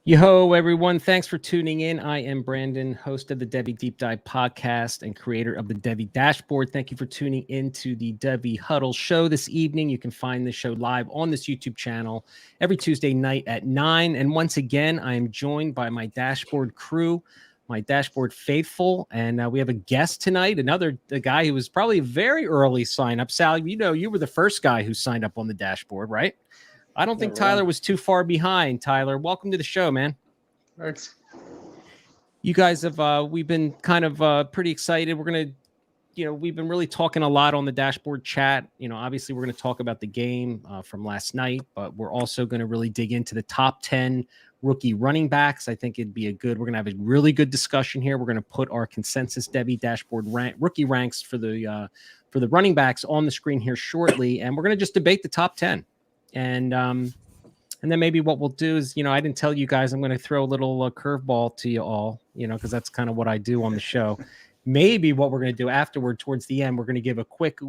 Yo, everyone. Thanks for tuning in. I am Brandon, host of the Devy Deep Dive podcast and creator of the Devy Dashboard. Thank you for tuning into the Devy Huddle show this evening. You can find the show live on this YouTube channel every Tuesday night at 9. And once again, I am joined by my Dashboard crew, my Dashboard faithful. And we have a guest tonight, a guy who was probably a very early sign up. Sal, you were the first guy who signed up on the Dashboard, right? I don't think Tyler was too far behind. Tyler, welcome to the show, man. Thanks. You guys have, we've been kind of pretty excited. We're going to, we've been really talking a lot on the Dashboard chat. Obviously we're going to talk about the game from last night, but we're also going to really dig into the top 10 rookie running backs. I think we're going to have a really good discussion here. We're going to put our consensus Devy Dashboard rookie ranks for the running backs on the screen here shortly. And we're going to just debate the top 10. And then maybe what we'll do is, I didn't tell you guys, I'm going to throw a little curveball to you all, because that's kind of what I do on the show. Maybe what we're going to do afterward, towards the end, we're going to give a quick,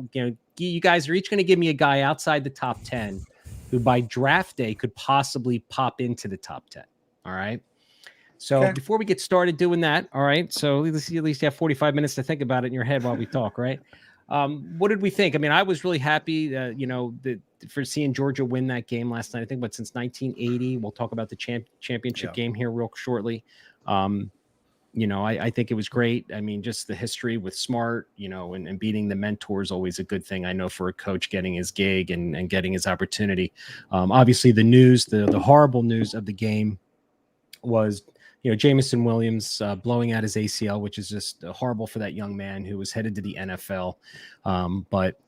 you guys are each going to give me a guy outside the top 10 who by draft day could possibly pop into the top 10. All right. So Before we get started doing that, all right. So at least you have 45 minutes to think about it in your head while we talk, right? What did we think? I mean, I was really happy, for seeing Georgia win that game last night. I think, since 1980, we'll talk about the championship game here real shortly. I think it was great. I mean, just the history with Smart, and beating the mentor is always a good thing. I know for a coach getting his gig and getting his opportunity. Obviously, the news, the horrible news of the game was, Jameson Williams blowing out his ACL, which is just horrible for that young man who was headed to the NFL. But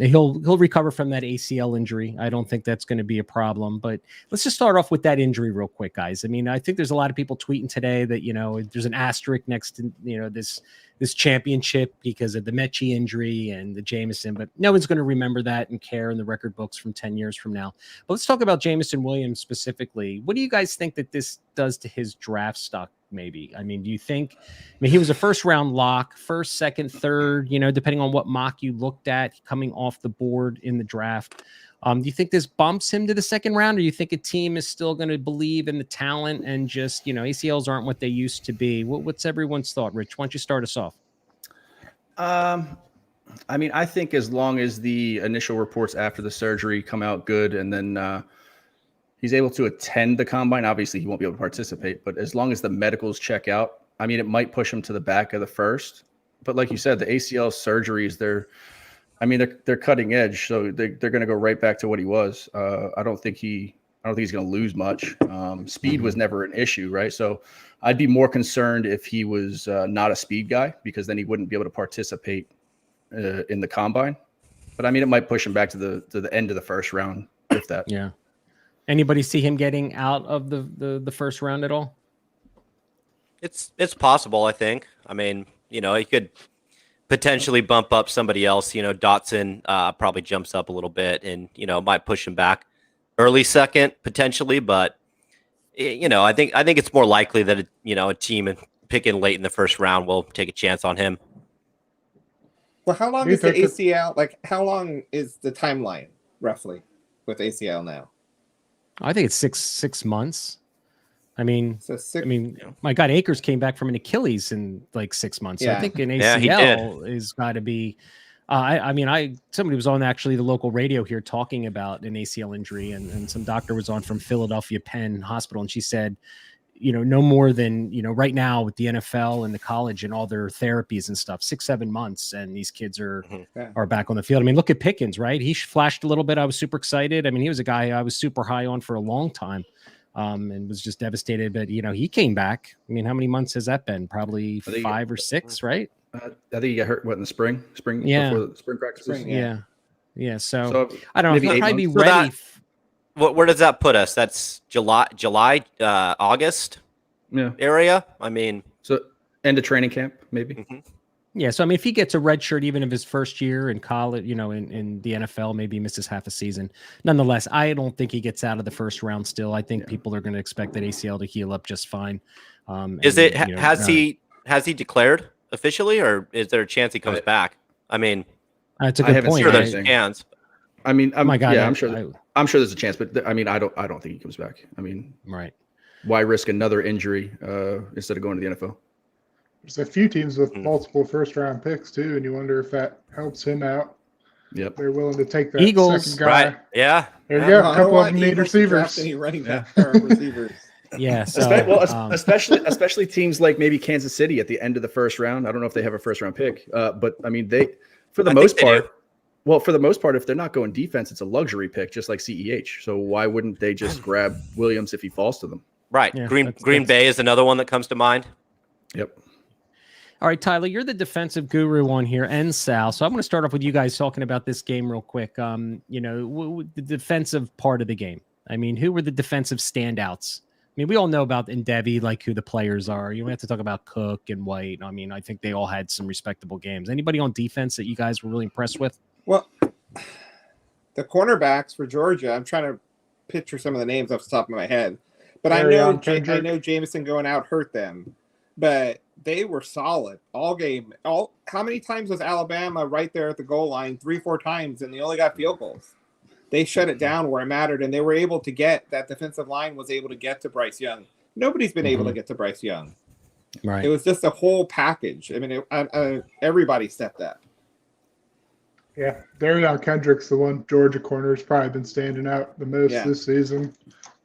he'll recover from that ACL injury. I don't think that's going to be a problem. But let's just start off with that injury real quick, guys. I mean, I think there's a lot of people tweeting today that there's an asterisk next to this championship because of the Mechie injury and the Jameson, but no one's going to remember that and care in the record books from 10 years from now. But let's talk about Jameson Williams specifically. What do you guys think that this does to his draft stock? Maybe. I mean, do you think, he was a first round lock, first, second, third, depending on what mock you looked at coming off the board in the draft. Do you think this bumps him to the second round, or do you think a team is still going to believe in the talent and just, ACLs aren't what they used to be? What's everyone's thought? Rich, why don't you start us off? I think as long as the initial reports after the surgery come out good, and then he's able to attend the combine, obviously he won't be able to participate, but as long as the medicals check out, it might push him to the back of the first. But like you said, the ACL surgeries, they're cutting edge, so they're going to go right back to what he was. I don't think he's going to lose much. Speed was never an issue, right? So I'd be more concerned if he was not a speed guy, because then he wouldn't be able to participate in the combine. But it might push him back to the end of the first round, if that. Yeah. Anybody see him getting out of the first round at all? It's possible, I think. He could potentially bump up somebody else. Dotson probably jumps up a little bit and, might push him back early second potentially. But, I think it's more likely that, a team picking late in the first round will take a chance on him. Well, how long is the ACL? How long is the timeline roughly with ACL now? I think it's six months. So my God, Akers came back from an Achilles in 6 months. So I think an ACL is got to be. Somebody was on actually the local radio here talking about an ACL injury, and some doctor was on from Philadelphia Penn Hospital, and she said, no more than, right now with the NFL and the college and all their therapies and stuff, 6-7 months. And these kids are back on the field. Look at Pickens, right? He flashed a little bit. I was super excited. He was a guy I was super high on for a long time, and was just devastated. But, he came back. How many months has that been? Probably 5 or 6, right? I think he got hurt, in the spring? Yeah. Before the spring practices? Yeah. So I don't know. He'll probably be So ready. Where does that put us? That's July, August area. So end of training camp, maybe. Mm-hmm. Yeah. So, if he gets a red shirt, even of his first year in college, in the NFL, maybe he misses half a season. Nonetheless, I don't think he gets out of the first round still. I think people are going to expect that ACL to heal up just fine. Has he declared officially, or is there a chance he comes back? That's a good point. Sure, there's a chance. I'm sure there's a chance, but I don't think he comes back. Right. why risk another injury instead of going to the NFL? There's a few teams with multiple first-round picks too, and you wonder if that helps him out. Yep. They're willing to take that Eagles, second guy. Right. Yeah. There you go. A couple of them need receivers. Any running back or receivers. Yeah. So, Especially teams like maybe Kansas City at the end of the first round. I don't know if they have a first-round pick, but I mean, for the most part, if they're not going defense, it's a luxury pick, just like CEH. So why wouldn't they just grab Williams if he falls to them? Right. Yeah, Green Bay is another one that comes to mind. Yep. All right, Tyler, you're the defensive guru on here, and Sal. So I'm going to start off with you guys talking about this game real quick. The defensive part of the game. I mean, who were the defensive standouts? I mean, we all know about in Devy, like who the players are. You have to talk about Cook and White. I mean, I think they all had some respectable games. Anybody on defense that you guys were really impressed with? Well, the cornerbacks for Georgia, I'm trying to picture some of the names off the top of my head. But I know Jameson going out hurt them. But they were solid all game. How many times was Alabama right there at the goal line? 3-4 times, and they only got field goals. They shut it down where it mattered, and they were able to get that defensive line was able to get to Bryce Young. Nobody's been able to get to Bryce Young. Right. It was just a whole package. I mean, everybody stepped up. Yeah, Darion Kendrick's the one Georgia corner has probably been standing out the most this season.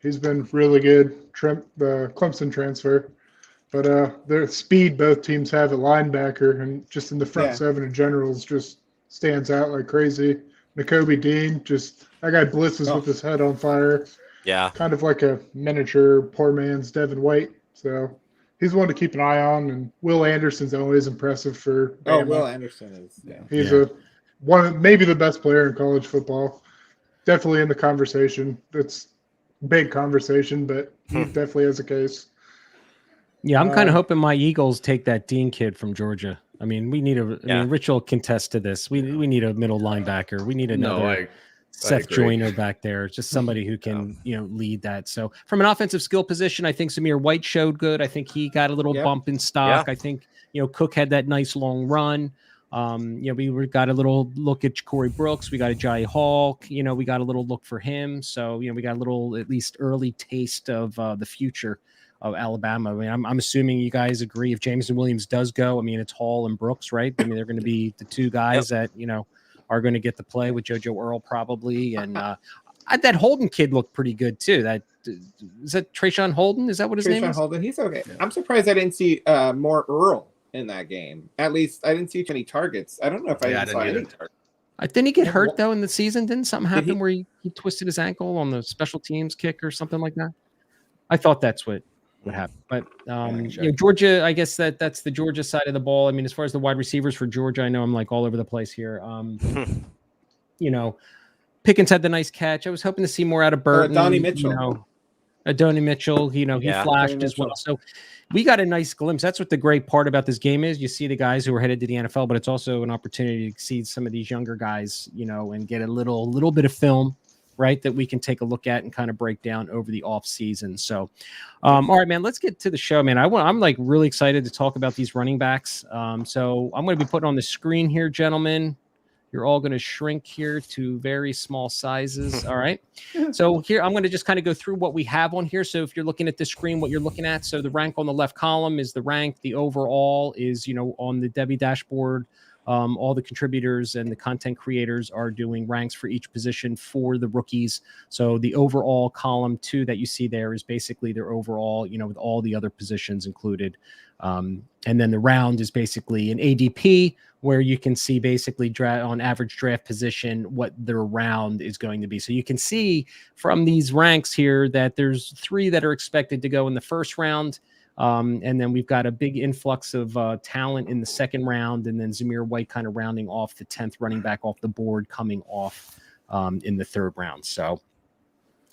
He's been really good. The Clemson transfer. But their speed both teams have at linebacker and just in the front seven in general just stands out like crazy. Nakobe Dean, that guy blitzes with his head on fire. Yeah. Kind of like a miniature poor man's Devin White. So he's one to keep an eye on. And Will Anderson's always impressive for Bama. Oh, Will Anderson is. Yeah. He's maybe the best player in college football. Definitely in the conversation. It's a big conversation, but he definitely has a case. Yeah, I'm kind of hoping my Eagles take that Dean kid from Georgia. I mean, we need Rich will contest to this. We need a middle linebacker. We need another Seth Joyner back there. Just somebody who can, lead that. So from an offensive skill position, I think Zamir White showed good. I think he got a little bump in stock. I think, Cook had that nice long run. We got a little look at Corey Brooks. We got a Jai Hall. We got a little look for him. So, we got a little, at least early taste of the future of Alabama. I mean, I'm assuming you guys agree if Jameson Williams does go, I mean, it's Hall and Brooks, right? I mean, they're going to be the two guys that, are going to get the play with JoJo Earl probably. And that Holden kid looked pretty good too. Is that Trayshawn Holden? Is that what his name is? Holden. He's okay. I'm surprised I didn't see more Earl in that game. At least I didn't see any targets. I don't know if I saw any targets. Didn't he get hurt though in the season? Didn't something happen where he twisted his ankle on the special teams kick or something like that? I thought that's what happened. But Georgia, I guess that's the Georgia side of the ball. I mean, as far as the wide receivers for Georgia, I know I'm like all over the place here. Pickens had the nice catch. I was hoping to see more out of Burton. Donnie Mitchell. Donnie Mitchell, he flashed as well. So we got a nice glimpse. That's what the great part about this game is. You see the guys who are headed to the NFL, but it's also an opportunity to see some of these younger guys, and get a little bit of film, right, that we can take a look at and kind of break down over the off season. So, all right, man, let's get to the show, man. I'm like really excited to talk about these running backs. So I'm going to be putting on the screen here, gentlemen. You're all going to shrink here to very small sizes. All right. So here, I'm going to just kind of go through what we have on here. So if you're looking at the screen, what you're looking at, so the rank on the left column is the rank. The overall is, on the Devy Dashboard. All the contributors and the content creators are doing ranks for each position for the rookies. So the overall column 2 that you see there is basically their overall, with all the other positions included. And then the round is basically an ADP where you can see basically on average draft position what their round is going to be. So you can see from these ranks here that there's 3 that are expected to go in the first round. And then we've got a big influx of talent in the second round, and then Zamir White kind of rounding off the 10th running back off the board coming off in the third round. So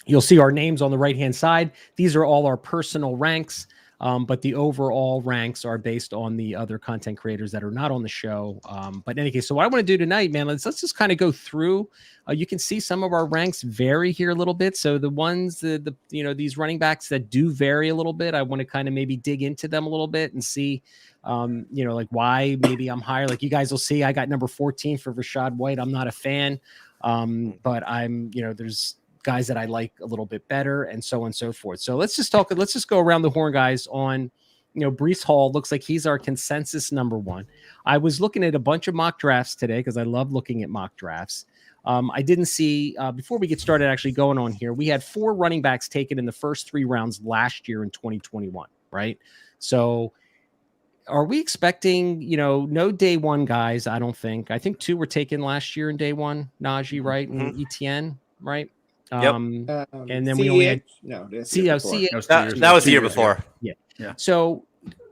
you'll see our names on the right-hand side. These are all our personal ranks, but the overall ranks are based on the other content creators that are not on the show. But in any case, so what I want to do tonight, man, let's just kind of go through. You can see some of our ranks vary here a little bit. So the ones, these running backs that do vary a little bit, I want to kind of maybe dig into them a little bit and see, like why maybe I'm higher. Like you guys will see, I got number 14 for Rashad White. I'm not a fan, but I'm, there's guys that I like a little bit better, and so on and so forth. So let's just go around the horn, guys, on, Breece Hall. Looks like he's our consensus number one. I was looking at a bunch of mock drafts today because I love looking at mock drafts. I didn't see, before we get started actually going on here, we had 4 running backs taken in the first 3 rounds last year in 2021, right? So are we expecting, no day one guys? I don't think. I think 2 were taken last year in day one, Najee, right? And ETN, right? Yep. And then we only had that was the year before. Yeah. So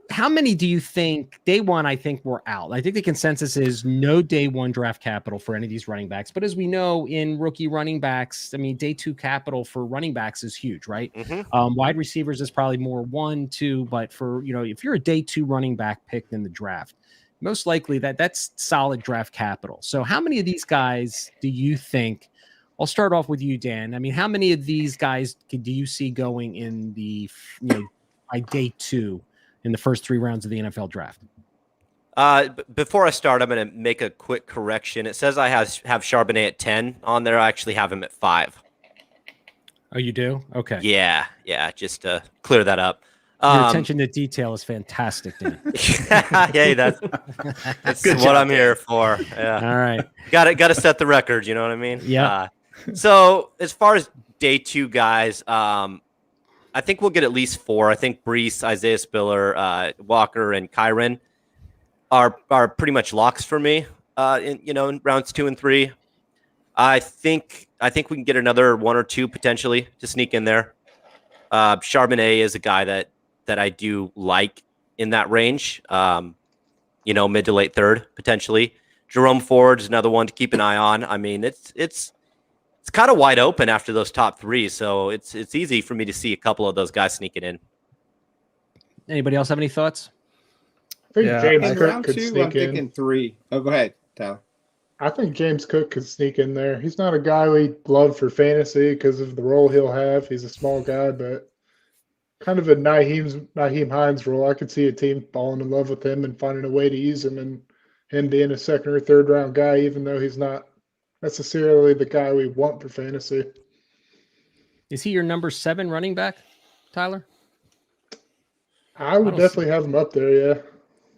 how many do you think day one? I think we're out. I think the consensus is no day one draft capital for any of these running backs. But as we know, in rookie running backs, I mean, day 2 capital for running backs is huge, right? Wide receivers is probably more 1, 2, but for, if you're a day 2 running back picked in the draft, most likely that's solid draft capital. So how many of these guys do you think? I'll start off with you, Dan. I mean, how many of these guys do you see going in the, by day 2 in the first 3 rounds of the NFL draft? Before I start, I'm going to make a quick correction. It says I have Charbonnet at 10 on there. I actually have him at 5. Oh, you do? Okay. Yeah. Just to clear that up. Your attention to detail is fantastic, Dan. Yeah, that's what I'm here for. Yeah. All right. Got to set the record. You know what I mean? Yeah. So as far as day 2 guys, I think we'll get at least 4. I think Breece, Isaiah Spiller, Walker, and Kyren are pretty much locks for me. In rounds 2 and 3, I think we can get another 1 or 2 potentially to sneak in there. Charbonnet is a guy that I do like in that range. Mid to late 3rd potentially. Jerome Ford is another one to keep an eye on. I mean, it's kind of wide open after those top 3, so it's easy for me to see a couple of those guys sneaking in. Anybody else have any thoughts? I think James Cook round could 2, sneak I'm thinking 3. Oh, go ahead, Tyler. I think James Cook could sneak in there. He's not a guy we love for fantasy because of the role he'll have. He's a small guy, but kind of a Nyheim Hines role. I could see a team falling in love with him and finding a way to use him, and him being a 2nd or 3rd round guy, even though he's not necessarily the guy we want for fantasy. Is he your number 7 running back, Tyler? I would definitely have him up there, yeah.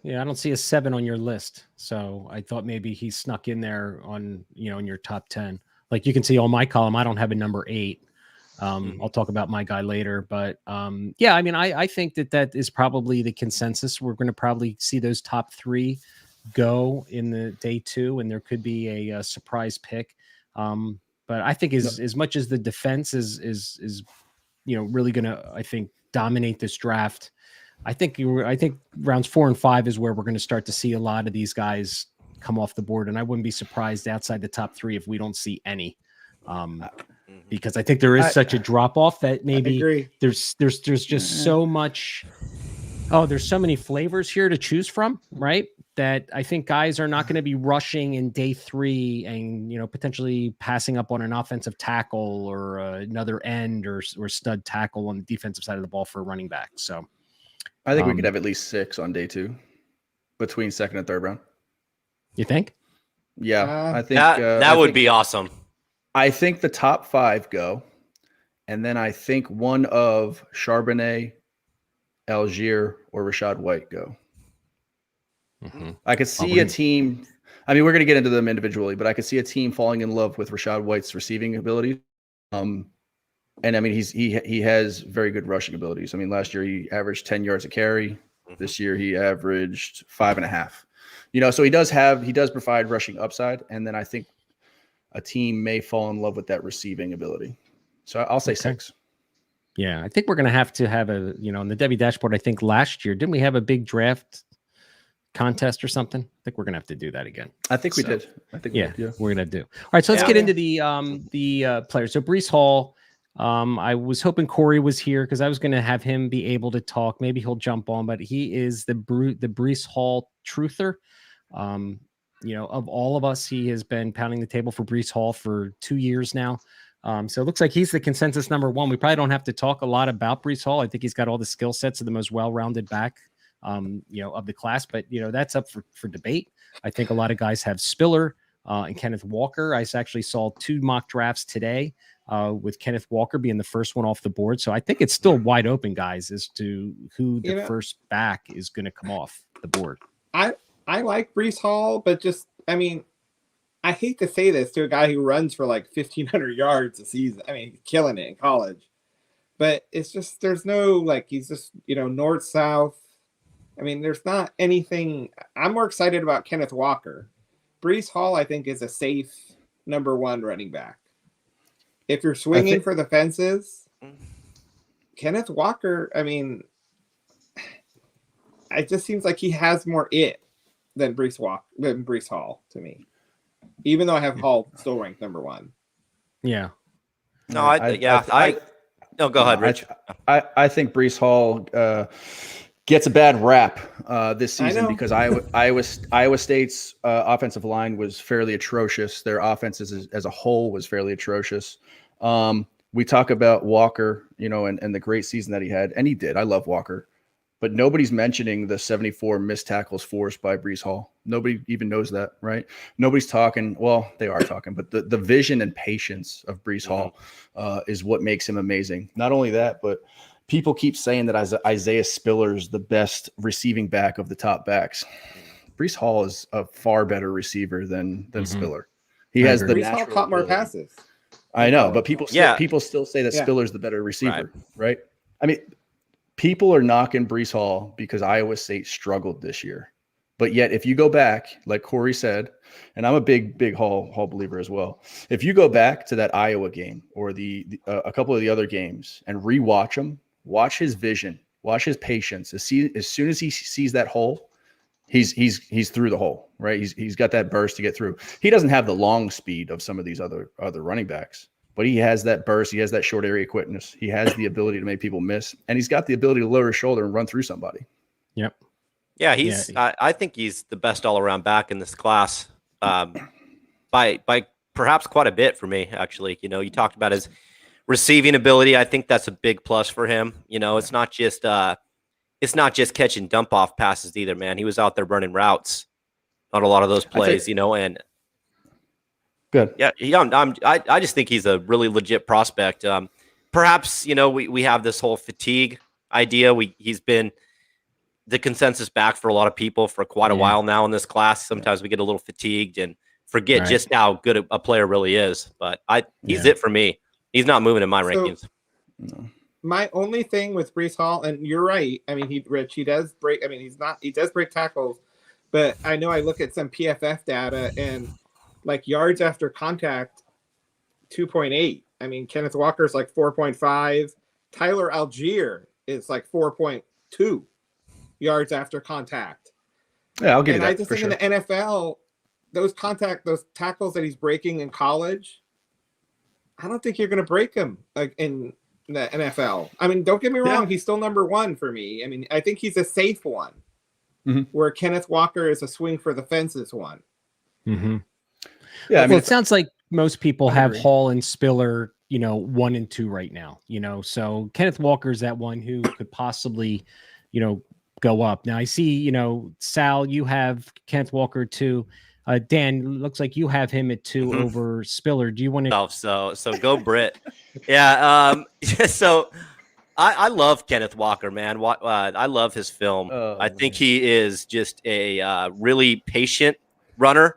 Yeah, I don't see a 7 on your list, so I thought maybe he snuck in there on, in your top 10. Like you can see on my column, I don't have a number 8. I'll talk about my guy later, but yeah, I mean, I think that is probably the consensus. We're going to probably see those top 3 go in the day 2, and there could be a surprise pick. But I think as much as the defense is really going to, I think, dominate this draft. I think rounds 4 and 5 is where we're going to start to see a lot of these guys come off the board, and I wouldn't be surprised outside the top 3 if we don't see any. Because I think there is such a drop off that maybe there's just so much. Oh, there's so many flavors here to choose from, right? That I think guys are not going to be rushing in day 3 and, potentially passing up on an offensive tackle or another end or stud tackle on the defensive side of the ball for a running back. So I think we could have at least 6 on day 2 between 2nd and 3rd round. You think? Yeah, I think that would be awesome. I think the top 5 go, and then I think one of Charbonnet, Algier, or Rashad White go. I could see a team. I mean, we're going to get into them individually, but I could see a team falling in love with Rashad White's receiving ability. And I mean, he has very good rushing abilities. I mean, last year he averaged 10 yards a carry. This year he averaged 5.5. So he does provide rushing upside, and then I think a team may fall in love with that receiving ability. So I'll say 6. Yeah, I think we're going to have a, on the Devy Dashboard, I think last year, didn't we have a big draft contest or something? I think we're going to have to do that again. I think we did. I think we're going to do. All right, so let's get into the players. So Breece Hall, I was hoping Corey was here because I was going to have him be able to talk. Maybe he'll jump on, but he is the Breece Hall truther. Of all of us, he has been pounding the table for Breece Hall for 2 years now. So it looks like he's the consensus number 1. We probably don't have to talk a lot about Breece Hall. I think he's got all the skill sets of the most well-rounded back, of the class, but that's up for debate. I think a lot of guys have Spiller and Kenneth Walker. I actually saw 2 mock drafts today with Kenneth Walker being the first one off the board. So I think it's still wide open, guys, as to who the first back is going to come off the board. I like Breece Hall, but just, I mean, I hate to say this to a guy who runs for like 1,500 yards a season. I mean, killing it in college. But it's just, there's no, like, he's just, north, south. I mean, there's not anything. I'm more excited about Kenneth Walker. Breece Hall, I think, is a safe number one running back. If you're swinging for the fences, Kenneth Walker, I mean, it just seems like he has more it than Breece Hall to me. Even though I have Hall still ranked number one. Yeah. No, no, go ahead, Rich. I think Breece Hall gets a bad rap this season because Iowa State's offensive line was fairly atrocious. Their offense as a whole was fairly atrocious. We talk about Walker, and the great season that he had, and he did. I love Walker. But nobody's mentioning the 74 missed tackles forced by Breece Hall. Nobody even knows that, right? Nobody's talking. Well, they are talking, but the vision and patience of Breece Hall is what makes him amazing. Not only that, but people keep saying that Isaiah Spiller's the best receiving back of the top backs. Breece Hall is a far better receiver than Spiller. He has the Breece Hall caught more passes. I know, but people still say that Spiller's the better receiver, right? I mean, people are knocking Breece Hall because Iowa State struggled this year. But yet, if you go back, like Corey said, and I'm a big Hall believer as well. If you go back to that Iowa game or a couple of the other games and rewatch them, watch his vision, watch his patience. As soon as he sees that hole, he's through the hole, right? He's got that burst to get through. He doesn't have the long speed of some of these other running backs. But he has that burst. He has that short area quickness. He has the ability to make people miss, and he's got the ability to lower his shoulder and run through somebody. Yep. Yeah, I think he's the best all-around back in this class, by perhaps quite a bit for me. Actually, you talked about his receiving ability. I think that's a big plus for him. It's not just catching dump-off passes either, man. He was out there running routes on a lot of those plays, and. Good. Yeah. I just think he's a really legit prospect. Perhaps, we have this whole fatigue idea. He's been the consensus back for a lot of people for quite a while now in this class. Sometimes we get a little fatigued and forget just how good a player really is. But he's it for me. He's not moving in my rankings. No. My only thing with Breece Hall, and you're right. I mean, he does break. I mean, he does break tackles, but I know I look at some PFF data and like yards after contact, 2.8. I mean, Kenneth Walker's like 4.5. Tyler Algier is like 4.2 yards after contact. Yeah, I'll give you that. I just think in the NFL, those tackles that he's breaking in college, I don't think you're going to break them like in the NFL. I mean, don't get me wrong. He's still number one for me. I mean, I think he's a safe one where Kenneth Walker is a swing for the fences one. Mm-hmm. Yeah, it sounds like most people have Hall and Spiller, 1 and 2 right now. So Kenneth Walker's that one who could possibly, go up. Now I see, Sal, you have Kenneth Walker 2. Dan, looks like you have him at 2 over Spiller. Do you want to? So go Britt. Yeah. So I love Kenneth Walker, man. I love his film. I think he is just a really patient runner.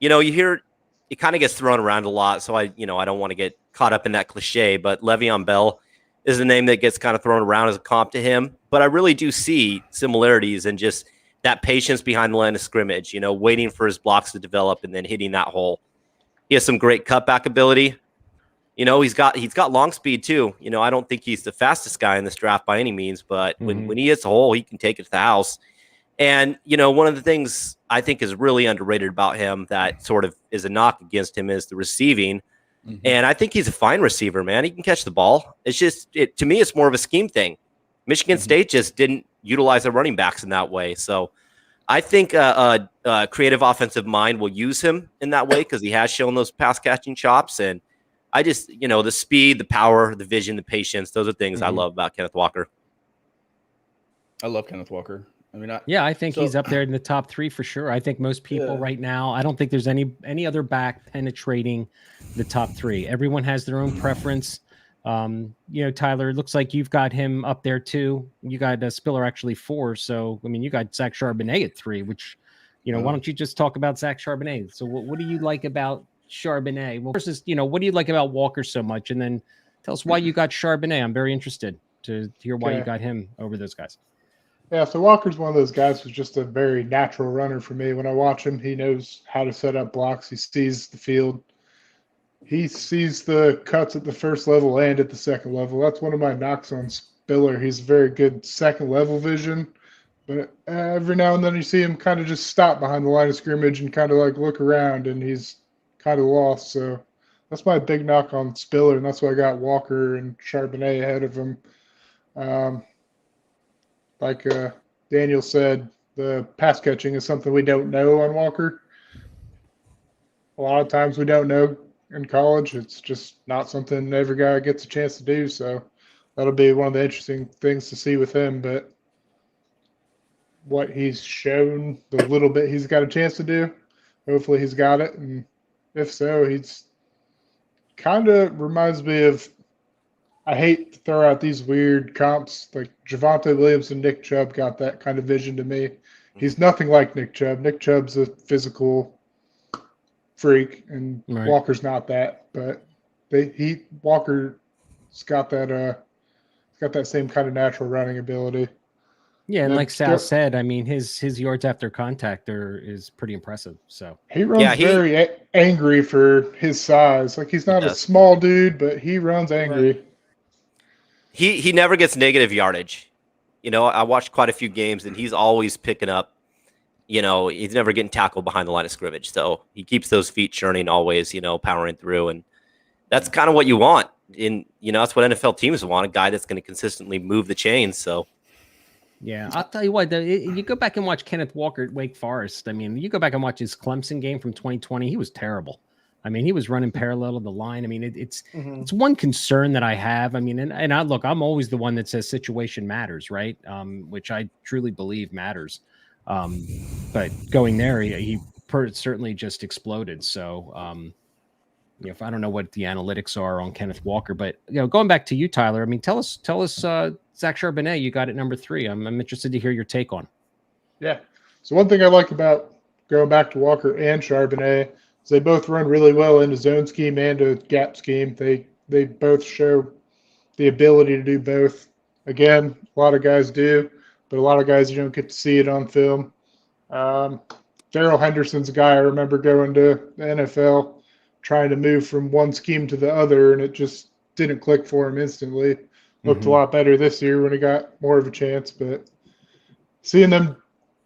You hear it kind of gets thrown around a lot, so I don't want to get caught up in that cliche, but Le'Veon Bell is the name that gets kind of thrown around as a comp to him. But I really do see similarities in just that patience behind the line of scrimmage, waiting for his blocks to develop and then hitting that hole. He has some great cutback ability. He's got long speed too. I don't think he's the fastest guy in this draft by any means, but when he hits a hole, he can take it to the house. And, one of the things I think is really underrated about him that sort of is a knock against him is the receiving. And I think he's a fine receiver, man. He can catch the ball. It's just, to me, it's more of a scheme thing. Michigan State just didn't utilize their running backs in that way. So I think a creative offensive mind will use him in that way because he has shown those pass catching chops. And I just, the speed, the power, the vision, the patience, those are things I love about Kenneth Walker. I love Kenneth Walker. I mean, I think he's up there in the top 3 for sure. I think most people right now, I don't think there's any other back penetrating the top 3. Everyone has their own preference. Tyler, it looks like you've got him up there too. You got Spiller actually 4. So, I mean, you got Zach Charbonnet at 3, which, why don't you just talk about Zach Charbonnet? So what do you like about Charbonnet? Well, versus, what do you like about Walker so much? And then tell us why you got Charbonnet. I'm very interested to hear why you got him over those guys. Yeah, so Walker's one of those guys who's just a very natural runner for me. When I watch him, he knows how to set up blocks. He sees the field. He sees the cuts at the first level and at the second level. That's one of my knocks on Spiller. He's very good second level vision, but every now and then you see him kind of just stop behind the line of scrimmage and kind of like look around, and he's kind of lost. So that's my big knock on Spiller, and that's why I got Walker and Charbonnet ahead of him. Like Daniel said, the pass catching is something we don't know on Walker. A lot of times we don't know in college. It's just not something every guy gets a chance to do. So that'll be one of the interesting things to see with him. But what he's shown, the little bit he's got a chance to do, hopefully he's got it. And if so, he's kind of reminds me of, I hate to throw out these weird comps, like Javonte Williams and Nick Chubb got that kind of vision to me. He's nothing like Nick Chubb. Nick Chubb's a physical freak, and Walker's not that. But Walker's got that same kind of natural running ability. Yeah, and like Sal said, I mean, his yards after contact is pretty impressive. So he runs very angry for his size. Like he's not a small dude, but he runs angry. Right. He never gets negative yardage. I watched quite a few games, and he's always picking up. He's never getting tackled behind the line of scrimmage. So he keeps those feet churning always, powering through. And that's kind of what you want. That's what NFL teams want, a guy that's going to consistently move the chains. So, yeah, I'll tell you what, you go back and watch Kenneth Walker at Wake Forest. I mean, you go back and watch his Clemson game from 2020. He was terrible. I mean, he was running parallel to the line. I mean, it's one concern that I have. I mean, and I'm always the one that says situation matters, right? Which I truly believe matters. But going there, he certainly just exploded. So, if I don't know what the analytics are on Kenneth Walker, but going back to you, Tyler. I mean, tell us, Zach Charbonnet, you got it number 3. I'm interested to hear your take on. Yeah. So one thing I like about going back to Walker and Charbonnet, they both run really well in a zone scheme and a gap scheme. They both show the ability to do both. Again, a lot of guys do, but a lot of guys you don't get to see it on film. Darrell Henderson's a guy I remember going to the NFL, trying to move from one scheme to the other, and it just didn't click for him instantly. Looked a lot better this year when he got more of a chance, but seeing them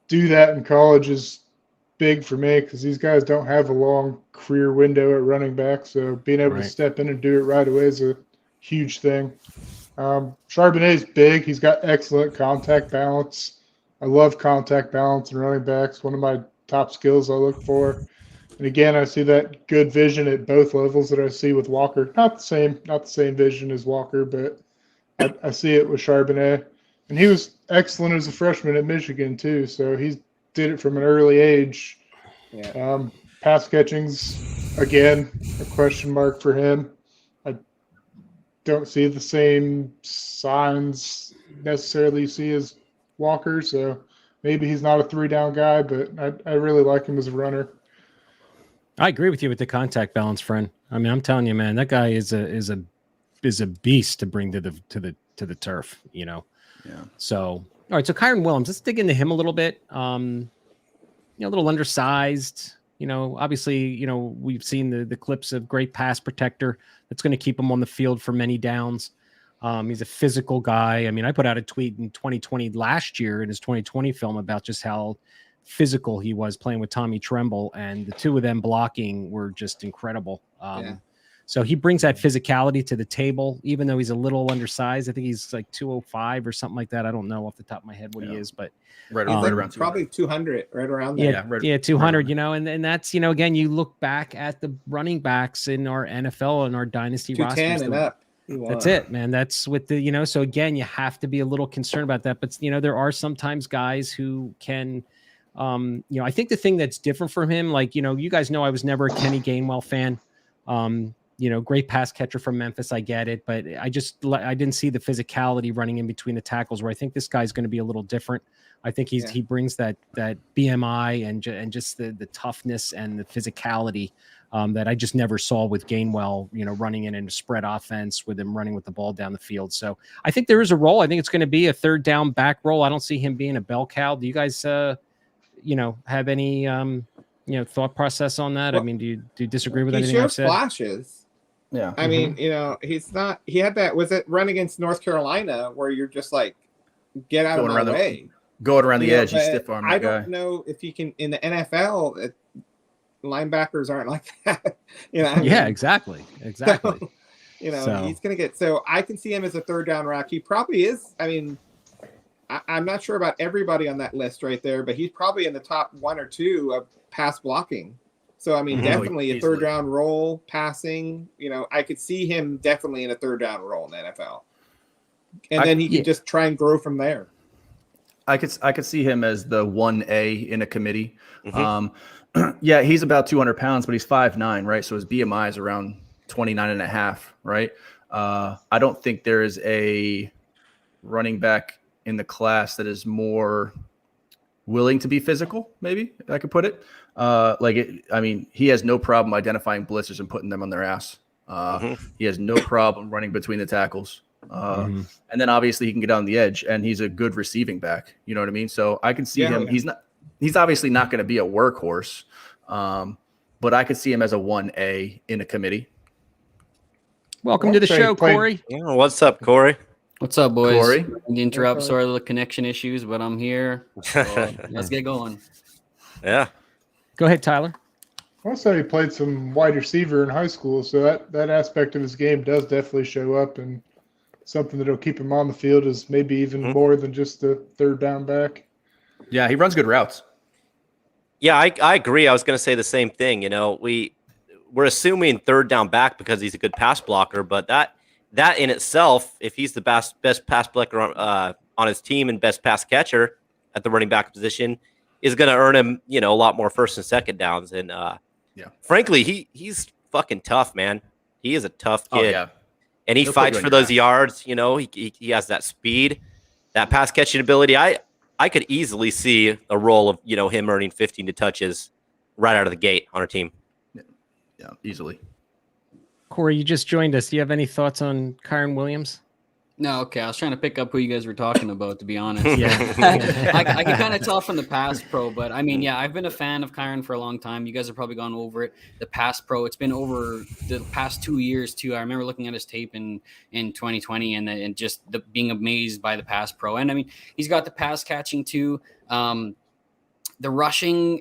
do that in college is big for me because these guys don't have a long career window at running back. So being able to step in and do it right away is a huge thing. Charbonnet's big. He's got excellent contact balance. I love contact balance in running backs. One of my top skills I look for. And again, I see that good vision at both levels that I see with Walker. Not the same vision as Walker, but I see it with Charbonnet. And he was excellent as a freshman at Michigan too. So he did it from an early age. Yeah. Pass catching's, again, a question mark for him. I don't see the same signs necessarily you see as Walker, so maybe he's not a 3-down guy, but I really like him as a runner. I agree with you with the contact balance, friend. I mean, I'm telling you, man, that guy is a beast to bring to the turf, Yeah. So, all right. So Kyren Williams, let's dig into him a little bit. A little undersized. Obviously, we've seen the clips of great pass protector that's going to keep him on the field for many downs. He's a physical guy. I mean, I put out a tweet in 2020 last year in his 2020 film about just how physical he was playing with Tommy Tremble, and the two of them blocking were just incredible. So he brings that physicality to the table, even though he's a little undersized. I think he's like 205 or something like that. I don't know off the top of my head what he is, but right around probably 200, right around there. Yeah, 200. And that's again, you look back at the running backs in our NFL and our dynasty rosters. 210 and up. That's it, man. That's with the, so again, you have to be a little concerned about that. But, there are sometimes guys who can, I think the thing that's different from him, like, you guys know I was never a Kenny Gainwell fan. Great pass catcher from Memphis. I get it. But I didn't see the physicality running in between the tackles where I think this guy's going to be a little different. I think he brings that BMI and just the toughness and the physicality that I just never saw with Gainwell, running in a spread offense with him running with the ball down the field. So I think there is a role. I think it's going to be a third down back role. I don't see him being a bell cow. Do you guys, have any, thought process on that? Well, I mean, do you disagree with anything I've said? Flashes. Yeah. I mean, he had that, was it run against North Carolina where you're just like, get out of my way. Going around the edge, you stiff arm that guy. I don't know if he can, in the NFL, linebackers aren't like that. Exactly. So, he's going to get, so I can see him as a third down rock. He probably is. I mean, I'm not sure about everybody on that list right there, but he's probably in the top 1 or 2 of pass blocking. So, I mean, definitely a third down role passing, I could see him definitely in a third down role in the NFL. And then he could just try and grow from there. I could see him as the 1A in a committee. Mm-hmm. He's about 200 pounds, but he's 5'9", right? So his BMI is around 29.5, right? I don't think there is a running back in the class that is more willing to be physical, maybe I could put it. He has no problem identifying blitzers and putting them on their ass. He has no problem running between the tackles. And then obviously he can get on the edge, and he's a good receiving back. You know what I mean? So I can see him. Yeah. He's obviously not going to be a workhorse, but I could see him as a 1A in a committee. Welcome to the show, Corey. Yeah, what's up, Corey? What's up, boys? Corey? Interrupt, sorry, the connection issues, but I'm here. So let's get going. Yeah. Go ahead, Tyler. Also, he played some wide receiver in high school, so that aspect of his game does definitely show up, and something that'll keep him on the field is maybe even more than just the third down back. Yeah, he runs good routes. Yeah, I agree. I was going to say the same thing. We're assuming third down back because he's a good pass blocker, but that in itself, if he's the best pass blocker on his team and best pass catcher at the running back position, is going to earn him, a lot more first and second downs. And frankly, he's fucking tough, man. He is a tough kid. Oh, yeah. And he fights for those yards. He has that speed, that pass catching ability. I could easily see a role of, him earning 15 touches right out of the gate on our team. Yeah, easily. Corey, you just joined us. Do you have any thoughts on Kyren Williams? No, okay. I was trying to pick up who you guys were talking about, to be honest. Yeah. I can kind of tell from the Pass Pro, but I mean, I've been a fan of Kyren for a long time. You guys have probably gone over it. The Pass Pro, it's been over the past 2 years too. I remember looking at his tape in 2020 and just being amazed by the Pass Pro. And I mean, he's got the pass catching too. The rushing,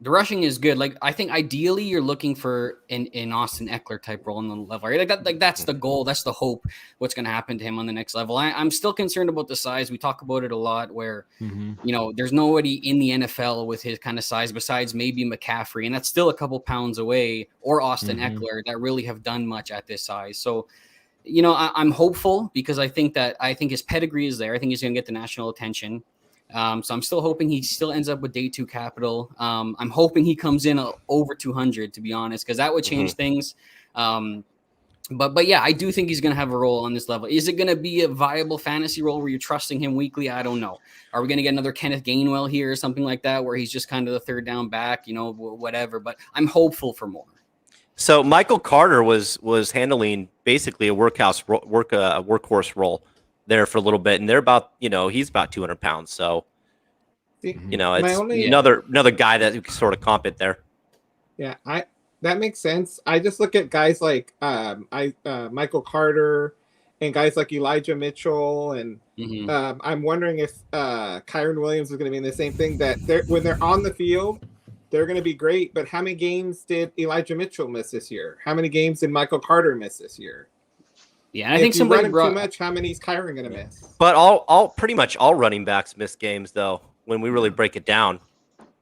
the rushing is good. Like, I think ideally you're looking for an Austin Eckler type role in the level, right? That's the goal. That's the hope. What's going to happen to him on the next level. I'm still concerned about the size. We talk about it a lot where, there's nobody in the NFL with his kind of size besides maybe McCaffrey. And that's still a couple pounds away, or Austin Eckler, that really have done much at this size. So, I'm hopeful because I think his pedigree is there. I think he's going to get the national attention. So I'm still hoping he still ends up with day 2 capital. I'm hoping he comes in over 200, to be honest, because that would change things. But yeah, I do think he's going to have a role on this level. Is it going to be a viable fantasy role where you're trusting him weekly? I don't know. Are we going to get another Kenneth Gainwell here or something like that, where he's just kind of the third down back, whatever. But I'm hopeful for more. So Michael Carter was handling basically a workhorse role there for a little bit, and they're about, he's about 200 pounds. So, it's another guy that can sort of comp it there. Yeah, that makes sense. I just look at guys like Michael Carter and guys like Elijah Mitchell, and I'm wondering if Kyren Williams is going to be in the same thing, that when they're on the field, they're going to be great. But how many games did Elijah Mitchell miss this year? How many games did Michael Carter miss this year? Yeah, and I think somebody too much. How many is Kyren going to miss? But pretty much all running backs miss games, though. When we really break it down,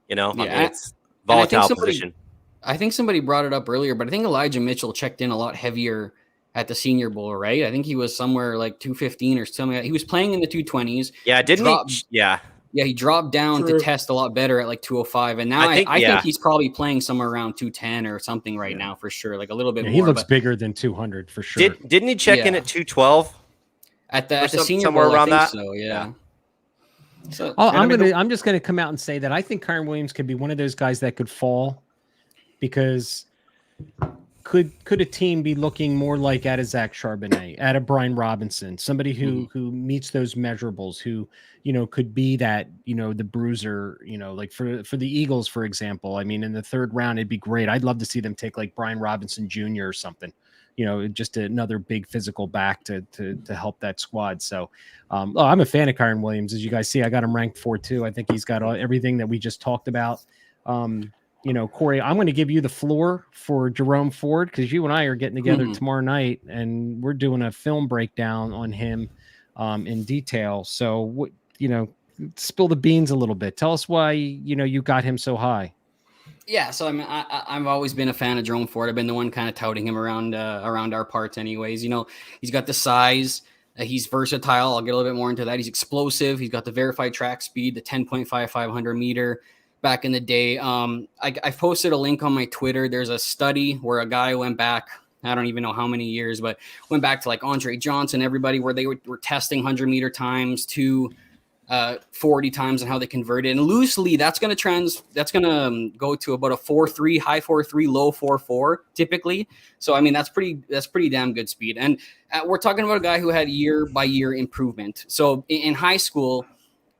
it's volatile position. I think somebody brought it up earlier, but I think Elijah Mitchell checked in a lot heavier at the Senior Bowl, right? I think he was somewhere like 215 or something. He was playing in the 220s. Yeah, didn't he? Yeah. Yeah, he dropped down True. to test a lot better at like 205, and now I think he's probably playing somewhere around 210 or something right now for sure, like a little bit more. He looks bigger than 200 for sure. Didn't he check in at 212 at the Senior somewhere Bowl, around that? So yeah. So I'm just gonna come out and say that I think Kyren Williams could be one of those guys that could fall, because could a team be looking more like at a Zach Charbonnet, at a Brian Robinson, somebody who meets those measurables, who could be that the bruiser, like for the Eagles, for example. I mean, in the third round, it'd be great. I'd love to see them take like Brian Robinson Jr. or something. Just another big physical back to help that squad. So I'm a fan of Kyren Williams. As you guys see, I got him ranked 4-2. I think he's got everything that we just talked about. Corey, I'm going to give you the floor for Jerome Ford, because you and I are getting together tomorrow night and we're doing a film breakdown on him in detail. So, spill the beans a little bit. Tell us why, you got him so high. Yeah, so I mean, I've always been a fan of Jerome Ford. I've been the one kind of touting him around our parts anyways. He's got the size. He's versatile. I'll get a little bit more into that. He's explosive. He's got the verified track speed, the 10.5 500 meter back in the day. I posted a link on my Twitter. There's a study where a guy went back, I don't even know how many years, but went back to like Andre Johnson, everybody, where they were testing 100-meter times to 40 times and how they converted. And loosely, that's going to go to about a 4.3, high 4.3, low 4.4 typically. So, I mean, that's pretty damn good speed. And we're talking about a guy who had year by year improvement. So in high school,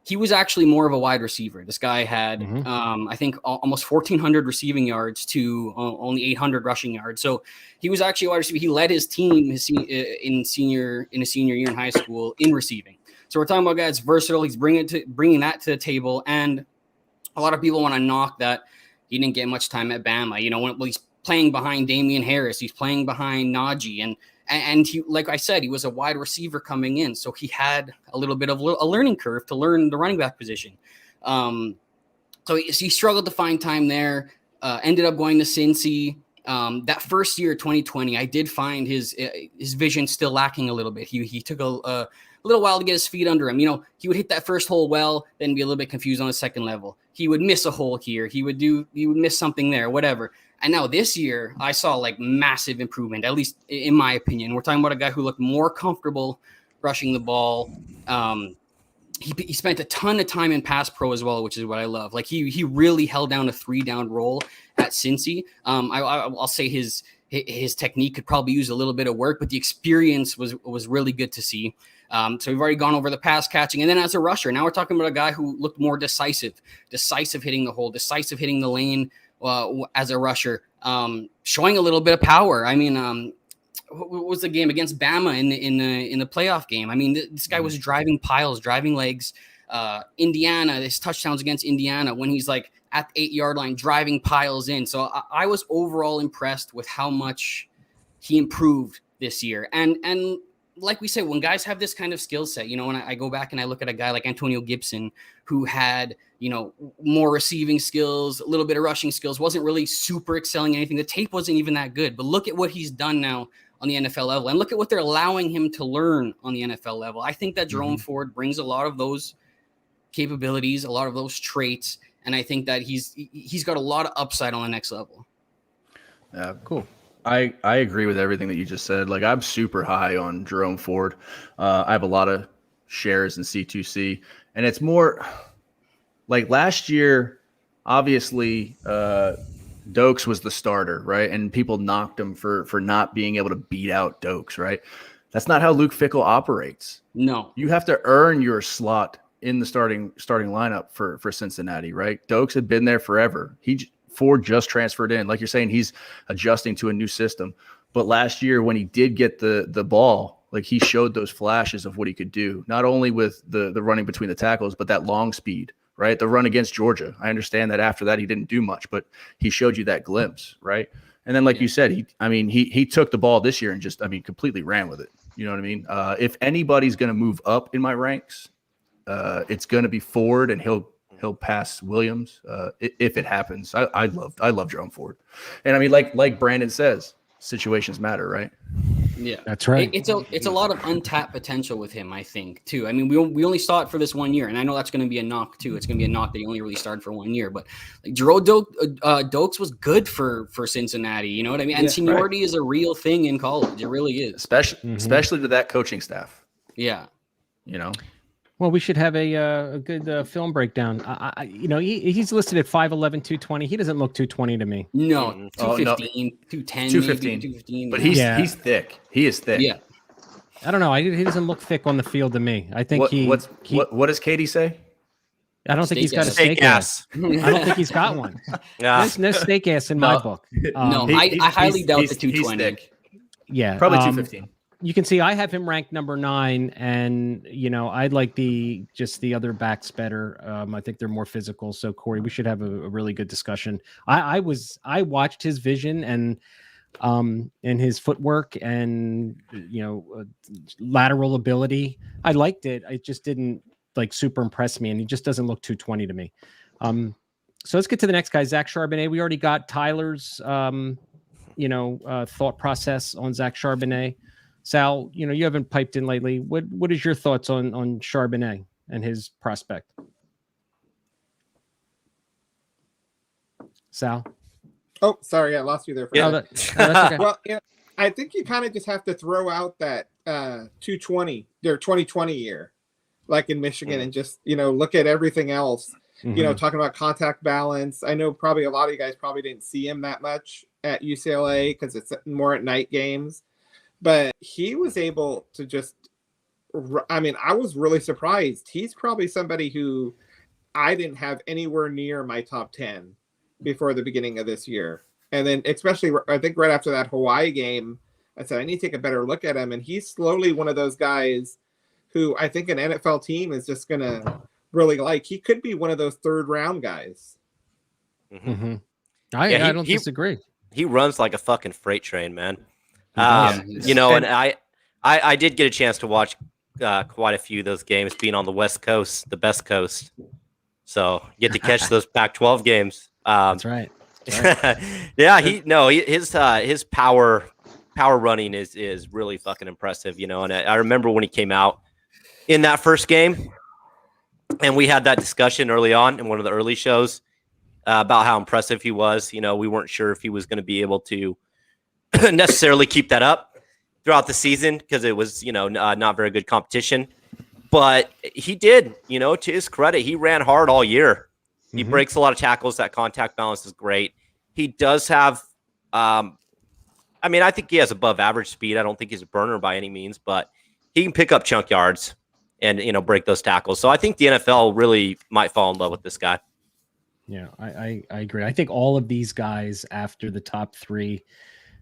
he was actually more of a wide receiver. This guy had, I think, almost 1,400 receiving yards to only 800 rushing yards. So he was actually a wide receiver. He led his team in his senior year in high school in receiving. So we're talking about a guy that's versatile. He's bringing that to the table. And a lot of people want to knock that he didn't get much time at Bama. When he's playing behind Damian Harris, he's playing behind Najee, and he, like I said, he was a wide receiver coming in, so he had a little bit of a learning curve to learn the running back position. So he struggled to find time there. Ended up going to Cincy. That first year, 2020, I did find his vision still lacking a little bit. He took a little while to get his feet under him. He would hit that first hole well, then be a little bit confused on the second level. He would miss a hole here. He would miss something there, whatever. And now this year, I saw like massive improvement, at least in my opinion. We're talking about a guy who looked more comfortable rushing the ball. He spent a ton of time in pass pro as well, which is what I love. Like he really held down a 3-down role at Cincy. I'll say his technique could probably use a little bit of work, but the experience was really good to see. So we've already gone over the pass catching, and then as a rusher, now we're talking about a guy who looked more decisive hitting the hole, decisive hitting the lane as a rusher, showing a little bit of power. I mean, what was the game against Bama in the playoff game? I mean, this guy was driving piles, driving legs. Indiana, his touchdowns against Indiana when he's like at the 8-yard line, driving piles in. So I was overall impressed with how much he improved this year. And like we said, when guys have this kind of skill set, when I go back and I look at a guy like Antonio Gibson, who had, more receiving skills, a little bit of rushing skills, wasn't really super excelling anything. The tape wasn't even that good, but look at what he's done now on the NFL level, and look at what they're allowing him to learn on the NFL level. I think that Jerome Ford brings a lot of those capabilities, a lot of those traits, and I think that he's got a lot of upside on the next level. Yeah, cool. I agree with everything that you just said. Like, I'm super high on Jerome Ford. I have a lot of shares in C2C, and it's more like last year, obviously, Dokes was the starter, right? And people knocked him for not being able to beat out Dokes, right? That's not how Luke Fickell operates. No. You have to earn your slot in the starting lineup for Cincinnati, right? Dokes had been there forever. Ford just transferred in. Like you're saying, he's adjusting to a new system. But last year when he did get the ball, like he showed those flashes of what he could do, not only with the running between the tackles, but that long speed, right? The run against Georgia. I understand that after that he didn't do much, but he showed you that glimpse, right? And then like you said, he took the ball this year and just, completely ran with it. You know what I mean? If anybody's going to move up in my ranks, it's going to be Ford, and he'll pass Williams if it happens. I love Jerome Ford, and like Brandon says, situations matter, right? Yeah, That's right. It's a lot of untapped potential with him, I think, too. I mean, we only saw it for this 1 year, and I know that's going to be a knock too. It's going to be a knock that he only really started for 1 year, but like Jerome Dokes was good for Cincinnati. You know what I mean? And seniority is a real thing in college. It really is, especially to that coaching staff. Yeah, you know. Well, we should have a good film breakdown. He's listed at 5'11", 220. He doesn't look 220 to me. No, 215, 210, 215. 215. But he's thick. He is thick. Yeah. I don't know. He doesn't look thick on the field to me. I think what does Katie say? I don't think he's got a steak ass. I don't think he's got one. Yeah. There's no steak ass in my book. I highly doubt the 220. He's thick. Yeah, probably 215. You can see I have him ranked number 9, and I like the other backs better. I think they're more physical. So Corey, we should have a really good discussion. I watched his vision and his footwork and lateral ability. I liked it. It just didn't super impress me, and he just doesn't look 220 to me. So let's get to the next guy, Zach Charbonnet. We already got Tyler's thought process on Zach Charbonnet. Sal, you haven't piped in lately. What is your thoughts on Charbonnet and his prospect? Sal? Oh, sorry, I lost you there. That's okay. Well, I think you kind of just have to throw out that 220, their 2020 year, like in Michigan, and just look at everything else. Talking about contact balance. I know probably a lot of you guys probably didn't see him that much at UCLA because it's more at night games. But he was able to I was really surprised. He's probably somebody who I didn't have anywhere near my top 10 before the beginning of this year. And then especially, I think right after that Hawaii game, I said, I need to take a better look at him. And he's slowly one of those guys who I think an NFL team is just going to really like. He could be one of those 3rd round guys. I don't disagree. He runs like a fucking freight train, man. And I did get a chance to watch quite a few of those games being on the West Coast, the best coast. So you get to catch those Pac-12 games. That's right. Yeah, his power running is really fucking impressive, and I remember when he came out in that first game, and we had that discussion early on in one of the early shows about how impressive he was. We weren't sure if he was going to be able to necessarily keep that up throughout the season because it was, not very good competition. But he did, to his credit, he ran hard all year. He breaks a lot of tackles. That contact balance is great. He does have, I think he has above average speed. I don't think he's a burner by any means, but he can pick up chunk yards and, break those tackles. So I think the NFL really might fall in love with this guy. Yeah, I agree. I think all of these guys after the top 3,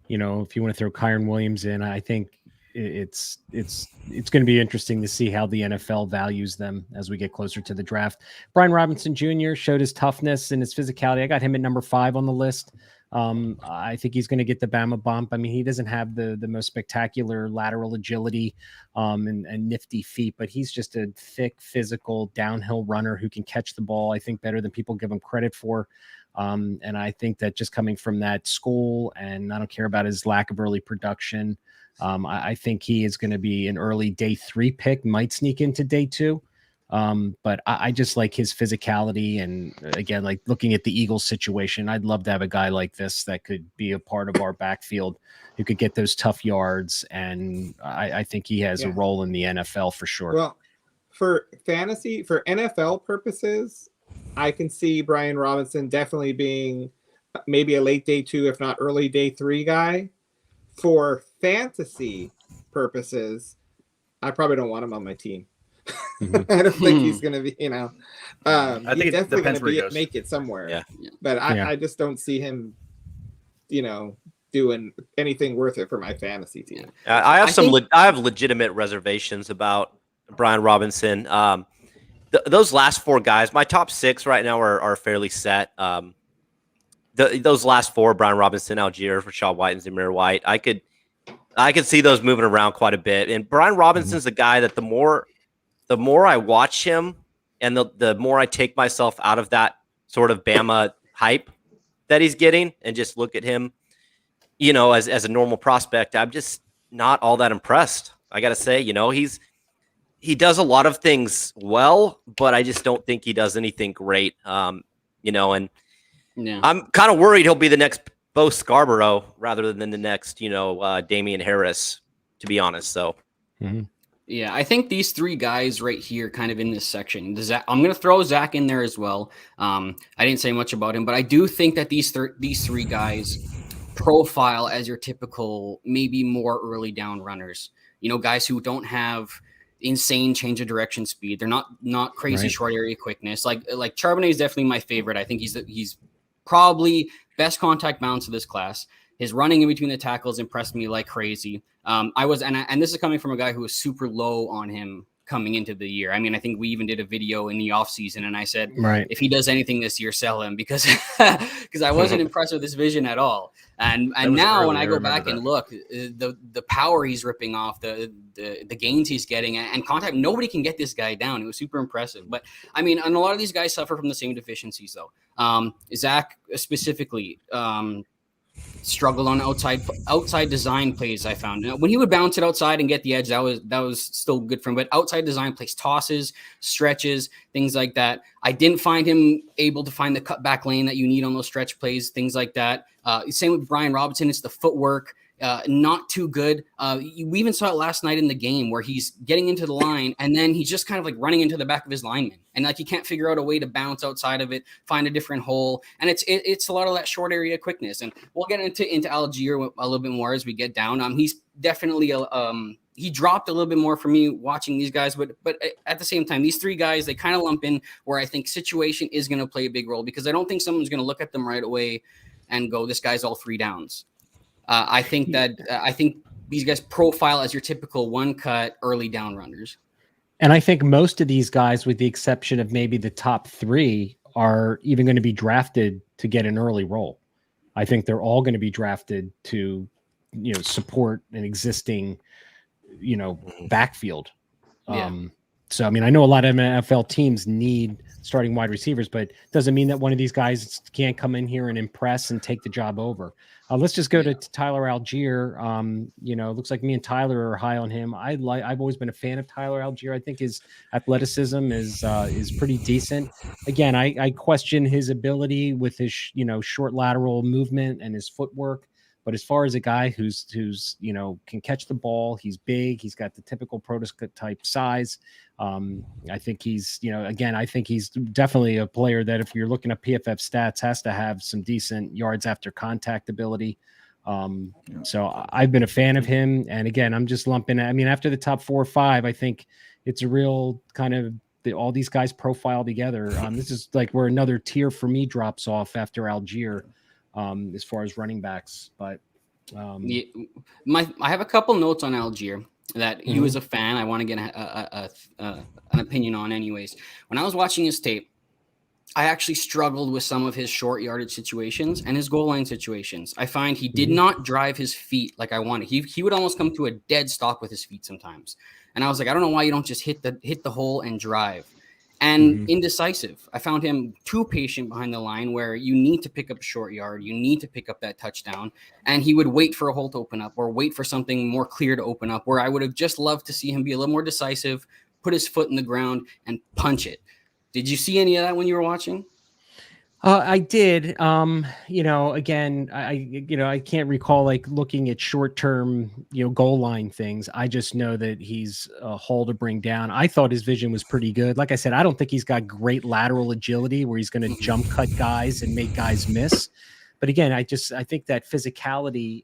if you want to throw Kyren Williams in, I think it's going to be interesting to see how the NFL values them as we get closer to the draft. Brian Robinson Jr. showed his toughness and his physicality. I got him at number 5 on the list. I think he's going to get the Bama bump. I mean, he doesn't have the most spectacular lateral agility and nifty feet, but he's just a thick, physical downhill runner who can catch the ball, I think, better than people give him credit for. And I think that just coming from that school, and I don't care about his lack of early production. I think he is going to be an early day 3 pick, might sneak into day 2. But I just like his physicality. And again, like looking at the Eagles situation, I'd love to have a guy like this that could be a part of our backfield who could get those tough yards. And I think he has a role in the NFL for sure. Well, for fantasy, for NFL purposes, I can see Brian Robinson definitely being maybe a late day 2, if not early day 3 guy. For fantasy purposes, I probably don't want him on my team. I don't think he's going to be, I think he's definitely going to make it somewhere. Yeah. But I just don't see him, doing anything worth it for my fantasy team. I have legitimate reservations about Brian Robinson. Those last 4 guys, my top 6 right now are fairly set. Those last 4, Brian Robinson, Algier, Rashad White, and Zamir White, I could see those moving around quite a bit. And Brian Robinson's a guy that the more I watch him and the more I take myself out of that sort of Bama hype that he's getting and just look at him, you know, as a normal prospect, I'm just not all that impressed. I got to say, you know, he does a lot of things well, but I just don't think he does anything great. You know, and I'm kind of worried he'll be the next Bo Scarborough rather than the next, you know, Damian Harris, to be honest. So, yeah, I think these three guys right here, kind of in this section, I'm going to throw Zach in there as well. I didn't say much about him, but I do think that these three guys profile as your typical, maybe more early down runners. You know, guys who don't have insane change of direction speed. They're not crazy short area quickness. Like Charbonnet is definitely my favorite. I think he's probably best contact balance of this class. His running in between the tackles impressed me like crazy. And this is coming from a guy who was super low on him coming into the year. I mean, I think we even did a video in the offseason, and I said, if he does anything this year, sell him, because I wasn't impressed with his vision at all. And now when I go back and look, the power he's ripping off, the gains he's getting, and contact, nobody can get this guy down. It was super impressive. But I mean, and a lot of these guys suffer from the same deficiencies though. Zach specifically, struggled on outside design plays. I found when he would bounce it outside and get the edge, that was still good for him. But outside design plays, tosses, stretches, things like that, I didn't find him able to find the cutback lane that you need on those stretch plays, things like that. Same with Brian Robinson. It's the footwork. Not too good. We even saw it last night in the game where he's getting into the line and then he's just kind of like running into the back of his lineman, and like he can't figure out a way to bounce outside of it, find a different hole. And it's a lot of that short area quickness. And we'll get into Algier a little bit more as we get down. He's definitely he dropped a little bit more for me watching these guys, but at the same time, these three guys, they kind of lump in where I think situation is going to play a big role, because I don't think someone's going to look at them right away and go, this guy's all 3 downs. I think these guys profile as your typical one cut early down runners. And I think most of these guys, with the exception of maybe the top 3, are even going to be drafted to get an early role. I think they're all going to be drafted to, you know, support an existing, you know, backfield. So, I mean, I know a lot of NFL teams need starting wide receivers, but doesn't mean that one of these guys can't come in here and impress and take the job over. Let's just go to Tyler Algier. You know, it looks like me and Tyler are high on him. I've always been a fan of Tyler Algier. I think his athleticism is pretty decent. Again, I question his ability with his, you know, short lateral movement and his footwork. But as far as a guy who's you know, can catch the ball, he's big, he's got the typical prototype size. I think he's, you know, again, I think he's definitely a player that, if you're looking at PFF stats, has to have some decent yards after contact ability. So I've been a fan of him. And again, I'm just lumping, I mean, after the top 4 or 5, I think it's a real kind of all these guys profile together. This is like where another tier for me drops off after Algier. As far as running backs, but I have a couple notes on Algier that you as a fan, I want to get an opinion on anyways. When I was watching his tape, I actually struggled with some of his short yardage situations and his goal line situations. I find he did not drive his feet like I wanted. He would almost come to a dead stop with his feet sometimes. And I was like, I don't know why you don't just hit the hole and drive. And indecisive. I found him too patient behind the line, where you need to pick up a short yard, you need to pick up that touchdown, and he would wait for a hole to open up or wait for something more clear to open up, where I would have just loved to see him be a little more decisive, put his foot in the ground and punch it. Did you see any of that when you were watching? I did. You know, again, I can't recall like looking at short-term, you know, goal line things. I just know that he's a hole to bring down. I thought his vision was pretty good. Like I said, I don't think he's got great lateral agility where he's going to jump cut guys and make guys miss. But again, I think that physicality,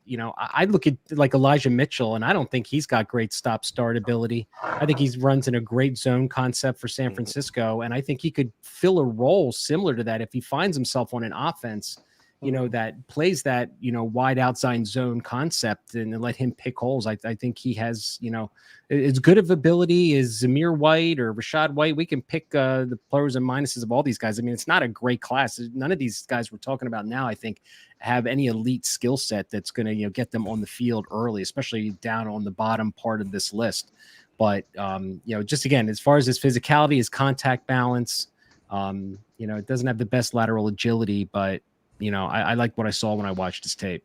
you know, I look at like Elijah Mitchell, and I don't think he's got great stop-start ability. I think he runs in a great zone concept for San Francisco, and I think he could fill a role similar to that if he finds himself on an offense, you know, that plays that, you know, wide outside zone concept and let him pick holes. I think he has, you know, as good of ability as Zamir White or Rashad White. We can pick the pros and minuses of all these guys. I mean, it's not a great class. None of these guys we're talking about now, I think, have any elite skill set that's going to, you know, get them on the field early, especially down on the bottom part of this list. But, you know, just again, as far as his physicality, his contact balance, you know, it doesn't have the best lateral agility, but, you know, I like what I saw when I watched his tape.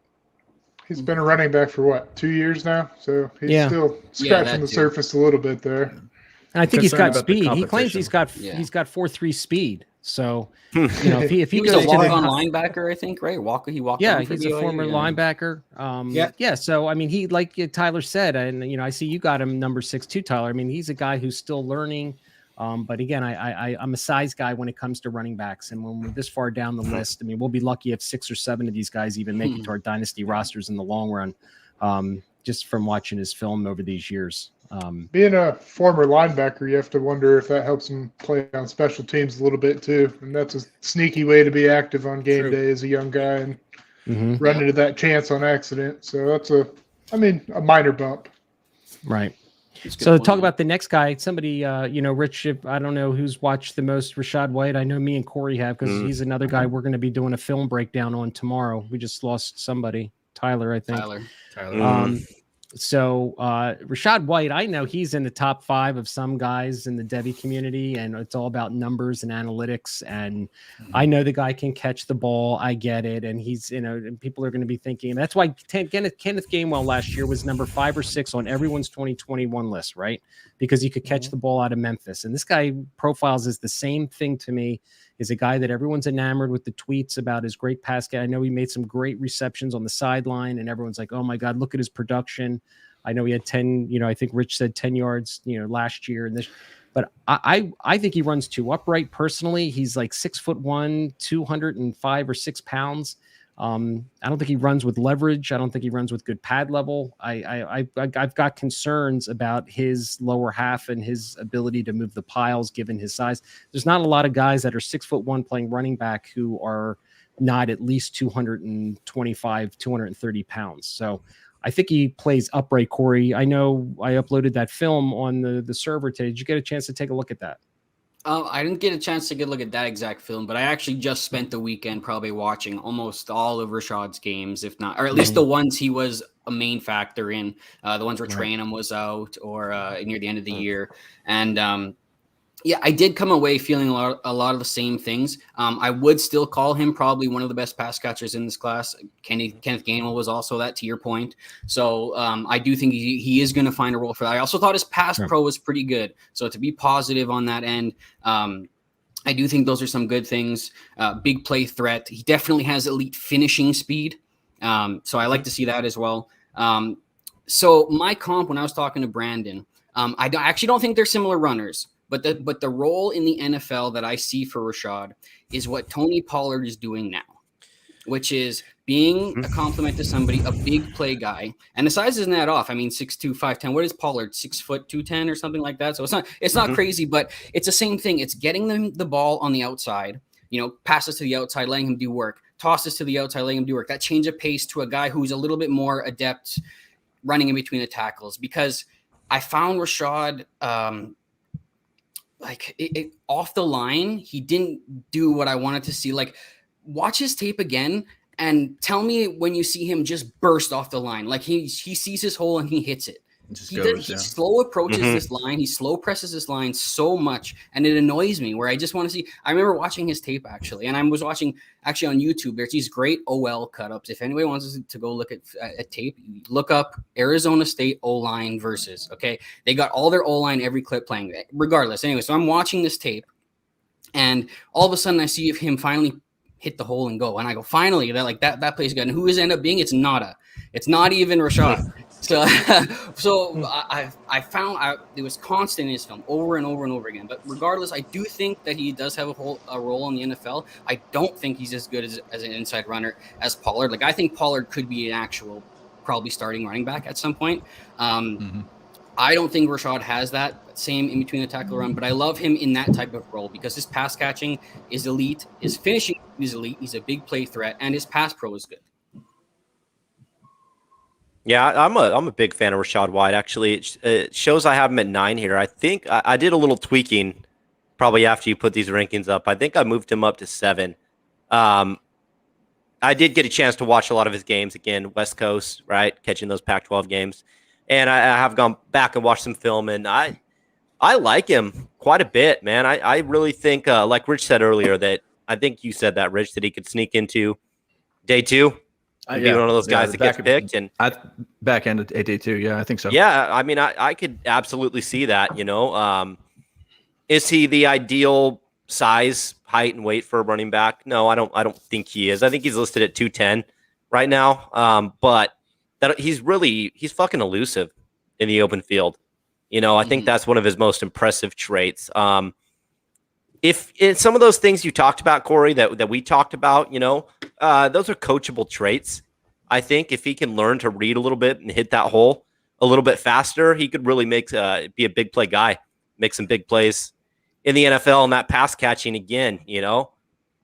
He's been a running back for what, 2 years now? So he's still scratching the surface a little bit there. And I think he's got speed. He claims he's got 4.3 speed. So if he was goes a walk-on linebacker, I think, right? He walked. Yeah, he's a former linebacker. So I mean, he, like Tyler said, and I see you got him number 6'2", Tyler. I mean, he's a guy who's still learning. But again, I'm a size guy when it comes to running backs, and when we're this far down the list, I mean, we'll be lucky if 6 or 7 of these guys even make it to our dynasty rosters in the long run. Just from watching his film over these years. Being a former linebacker, you have to wonder if that helps him play on special teams a little bit too. And that's a sneaky way to be active on game day as a young guy and run into that chance on accident. So that's a minor bump. Right. So talk about the next guy. Somebody, Rich, I don't know who's watched the most Rashad White. I know me and Corey have, because he's another guy we're going to be doing a film breakdown on tomorrow. We just lost somebody. Tyler, I think. Tyler. So Rashad White, I know he's in the top 5 of some guys in the Devy community, and it's all about numbers and analytics. And I know the guy can catch the ball. I get it. And he's, and people are going to be thinking, that's why Kenneth Gainwell last year was number 5 or 6 on everyone's 2021 list, right? Because he could catch the ball out of Memphis. And this guy profiles as the same thing to me. Is a guy that everyone's enamored with the tweets about his great pass catch. I know he made some great receptions on the sideline, and everyone's like, oh my God, look at his production. I know he had 10, I think Rich said 10 yards, last year. And this, but I think he runs too upright personally. He's like 6'1", 205 or 6 pounds. I don't think he runs with leverage. I don't think he runs with good pad level. I've got concerns about his lower half and his ability to move the piles given his size. There's not a lot of guys that are 6'1" playing running back who are not at least 225, 230 pounds. So I think he plays upright, Corey. I know I uploaded that film on the server today. Did you get a chance to take a look at that? I didn't get a chance to get a look at that exact film, but I actually just spent the weekend probably watching almost all of Rashad's games, if not, or at least the ones he was a main factor in, the ones where Trainum was out or near the end of the year. And I did come away feeling a lot of the same things. I would still call him probably one of the best pass catchers in this class. Kenneth Gainwell was also that, to your point. So I do think he is going to find a role for that. I also thought his pass pro was pretty good. So to be positive on that end, I do think those are some good things. Big play threat. He definitely has elite finishing speed. So I like to see that as well. So my comp, when I was talking to Brandon, I actually don't think they're similar runners. But the role in the NFL that I see for Rashad is what Tony Pollard is doing now, which is being a compliment to somebody, a big play guy. And the size isn't that off. I mean, 6'2", 5'10". What is Pollard? 6 foot 210 or something like that. So it's not crazy, but it's the same thing. It's getting them the ball on the outside, passes to the outside, letting him do work, tosses to the outside, letting him do work. That change of pace to a guy who's a little bit more adept running in between the tackles, because I found Rashad off the line, he didn't do what I wanted to see. Like, watch his tape again and tell me when you see him just burst off the line. Like he sees his hole and he hits it. He slow approaches this line. He slow presses this line so much, and it annoys me where I just want to see. I remember watching his tape actually, and I was watching actually on YouTube. There's these great OL cut-ups. If anybody wants to go look at tape, look up Arizona State O-line versus. Okay, they got all their O-line every clip playing. Regardless, anyway, so I'm watching this tape, and all of a sudden I see him finally hit the hole and go, and I go, finally, that plays good. And who is end up being? It's Nada. It's not even Rashad. So I found it was constant in his film over and over and over again. But regardless, I do think that he does have a role in the NFL. I don't think he's as good as an inside runner as Pollard. Like, I think Pollard could be an actual probably starting running back at some point. I don't think Rashad has that same in between the tackle run, but I love him in that type of role because his pass catching is elite, his finishing is elite, he's a big play threat, and his pass pro is good. Yeah, I'm a big fan of Rashad White. Actually, it shows I have him at 9 here. I think I did a little tweaking probably after you put these rankings up. I think I moved him up to 7. I did get a chance to watch a lot of his games again, West Coast, right, catching those Pac-12 games, and I have gone back and watched some film, and I like him quite a bit, man. I really think, like Rich said earlier, that I think you said that, Rich, that he could sneak into day 2. and be one of those guys that gets picked. And back end at day 2. Yeah, I think so. Yeah, I mean, I could absolutely see that. Is he the ideal size, height, and weight for a running back? No, I don't think he is. I think he's listed at 210 right now. But that he's fucking elusive in the open field. I think that's one of his most impressive traits. If in some of those things you talked about, Corey, that we talked about, those are coachable traits. I think if he can learn to read a little bit and hit that hole a little bit faster, he could really be a big play guy, make some big plays in the NFL. And that pass catching again,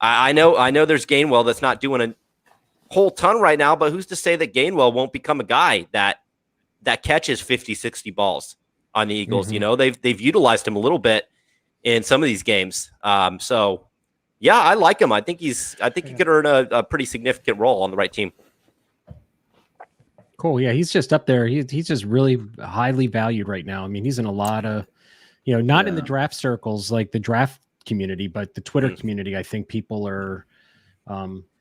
I know there's Gainwell that's not doing a whole ton right now, but who's to say that Gainwell won't become a guy that catches 50, 60 balls on the Eagles? They've utilized him a little bit in some of these games. So yeah, I like him. I think he could earn a pretty significant role on the right team. Cool. Yeah, he's just up there. He's just really highly valued right now. I mean, he's in a lot of, not in the draft circles like the draft community, but the Twitter community. I think people are.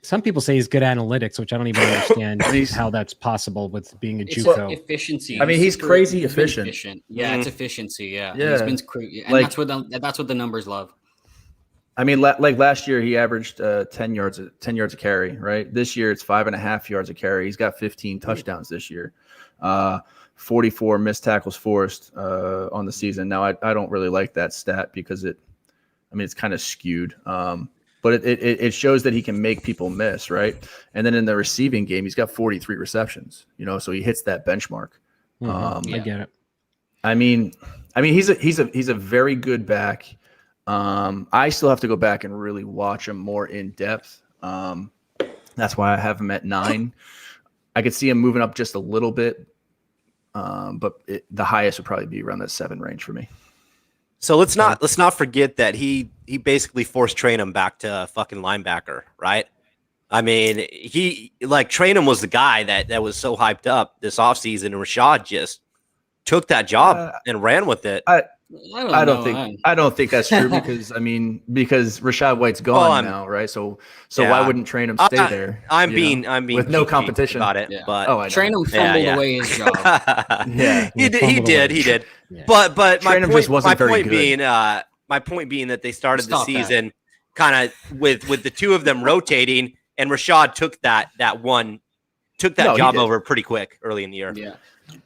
Some people say he's good analytics, which I don't even understand how that's possible with being a JUCO. Efficiency. I mean, he's crazy efficient. Yeah, it's efficiency. Yeah. He's been and that's what the numbers love. I mean, like last year, he averaged 10 yards a carry, right? This year, it's 5.5 yards a carry. He's got 15 touchdowns this year, 44 missed tackles forced on the season. Now, I don't really like that stat because it's kind of skewed. But it shows that he can make people miss, right? And then in the receiving game, he's got 43 receptions, so he hits that benchmark. I get it. I mean, he's a very good back. I still have to go back and really watch him more in depth. That's why I have him at 9. I could see him moving up just a little bit, but the highest would probably be around that 7 range for me. So let's not forget that he basically forced Trainum back to fucking linebacker, right? I mean, Trainum was the guy that was so hyped up this offseason, and Rashad just took that job and ran with it. I don't think that's true because Rashad White's gone now, right? So why wouldn't Trainum stay there? I'm being with no competition about it, but Trainum fumbled away his job. He did. Yeah. But my point being that they started the season kind of with the two of them rotating, and Rashad took that job over pretty quick early in the year. Yeah.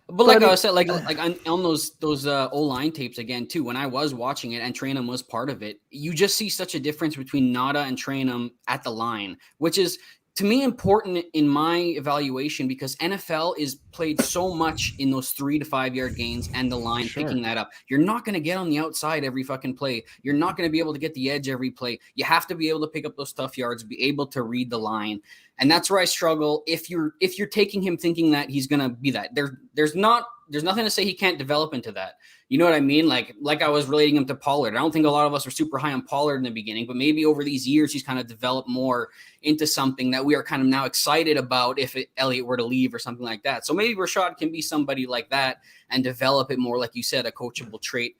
But like I said, like on those O-line tapes again too, when I was watching it and Trainum was part of it, you just see such a difference between Nada and Trainum at the line, which is to me important in my evaluation because NFL is played so much in those 3 to 5 yard gains and the line picking that up. You're not going to get on the outside every fucking play. You're not going to be able to get the edge every play. You have to be able to pick up those tough yards, be able to read the line. And that's where I struggle. If you're taking him thinking that he's going to be that, there's nothing to say he can't develop into that. You know what I mean? Like I was relating him to Pollard. I don't think a lot of us were super high on Pollard in the beginning, but maybe over these years, he's kind of developed more into something that we are kind of now excited about if Elliott were to leave or something like that. So maybe Rashad can be somebody like that and develop it more, like you said, a coachable trait,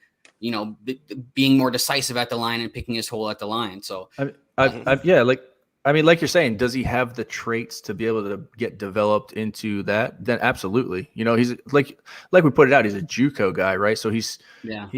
being more decisive at the line and picking his hole at the line. So like you're saying, does he have the traits to be able to get developed into that? Then absolutely. He's like we put it out, he's a JUCO guy, right? So he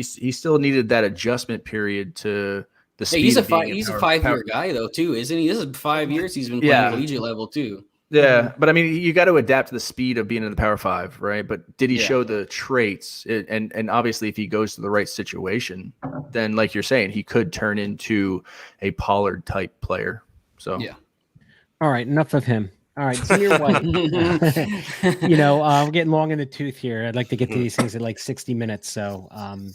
still needed that adjustment period to the speed. He's a 5-year guy though too, isn't he? This is 5 years he's been playing collegiate level too. Yeah, but I mean, you got to adapt to the speed of being in the Power 5, right? But did he show the traits? And obviously, if he goes to the right situation, then like you're saying, he could turn into a Pollard type player. So all right, enough of him. All right, Zamir White. We're getting long in the tooth here. I'd like to get to these things in like 60 minutes, so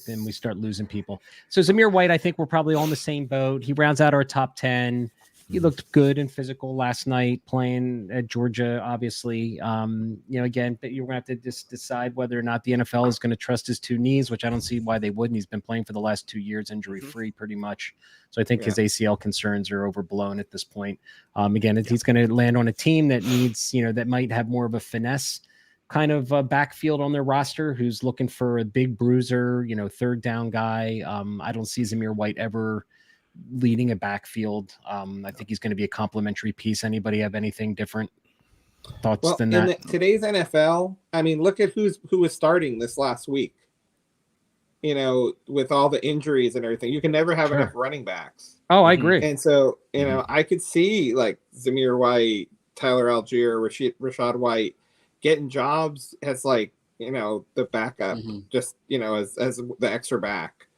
then we start losing people. So Zamir White, I think we're probably all in the same boat. He rounds out our top 10. He looked good and physical last night playing at Georgia, obviously. Again, but you're going to have to just decide whether or not the NFL is going to trust his 2 knees, which I don't see why they wouldn't. He's been playing for the last 2 years injury-free pretty much. So I think his ACL concerns are overblown at this point. He's going to land on a team that needs, that might have more of a finesse kind of backfield on their roster who's looking for a big bruiser, third down guy. I don't see Zamir White ever leading a backfield. I think he's going to be a complementary piece. Anybody have anything different? thoughts than that. Today's NFL, I mean, look at who was starting this last week. You know, with all the injuries and everything, you can never have enough running backs. Oh, I agree. And so, you know, I could see like Zamir White, Tyler Algier, Rashad White getting jobs as like, you know, the backup, just, you know, as the extra back.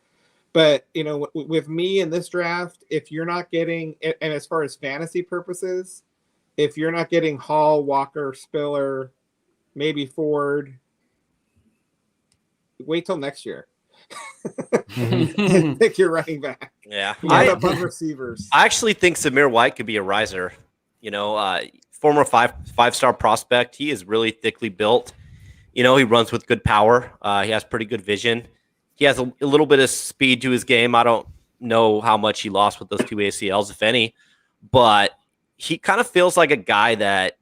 But, you know, with me in this draft, if you're not getting, and as far as fantasy purposes, if you're not getting Hall, Walker, Spiller, maybe Ford, wait till next year. Pick your running back. Yeah. I have receivers. I actually think Zamir White could be a riser. You know, former five-star prospect. He is really thickly built. You know, he runs with good power. He has pretty good vision. He has a little bit of speed to his game. I don't know how much he lost with those 2 ACLs, if any, but he kind of feels like a guy that,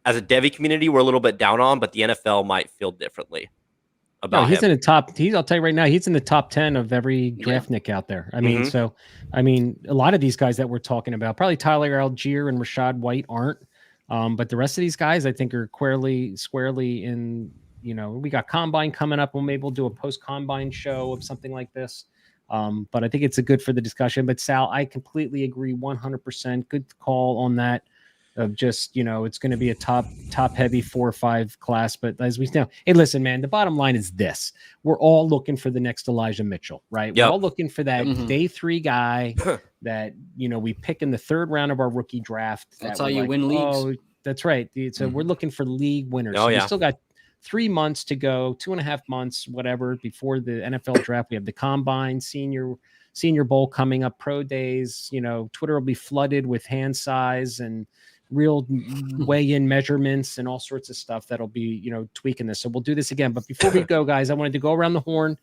as a Devy community, we're a little bit down on, but the NFL might feel differently about he's him. In the top. I'll tell you right now, he's in the top 10 of every draft nick out there. I mean, so I mean, a lot of these guys that we're talking about, probably Tyler Algier and Rashad White aren't, but the rest of these guys, I think, are squarely in. You know, we got combine coming up. Maybe we'll do a post combine show of something like this. But I think it's a good for the discussion. But Sal, I completely agree, 100%. Good call on that. Of just, you know, it's going to be a top heavy 4 or 5 class. But as we know, hey, listen, man, the bottom line is this: we're all looking for the next Elijah Mitchell, right? Yep. We're all looking for that day 3 guy that, you know, we pick in the 3rd round of our rookie draft. That's how you win leagues. Oh, that's right. So we're looking for league winners. Oh, so yeah. we still got 3 months to go, 2.5 months, whatever, before the NFL draft. We have the combine, senior bowl coming up, pro days. You know, Twitter will be flooded with hand size and real weigh-in measurements and all sorts of stuff that'll be, you know, tweaking this. So we'll do this again. But before we go, guys, I wanted to go around the horn.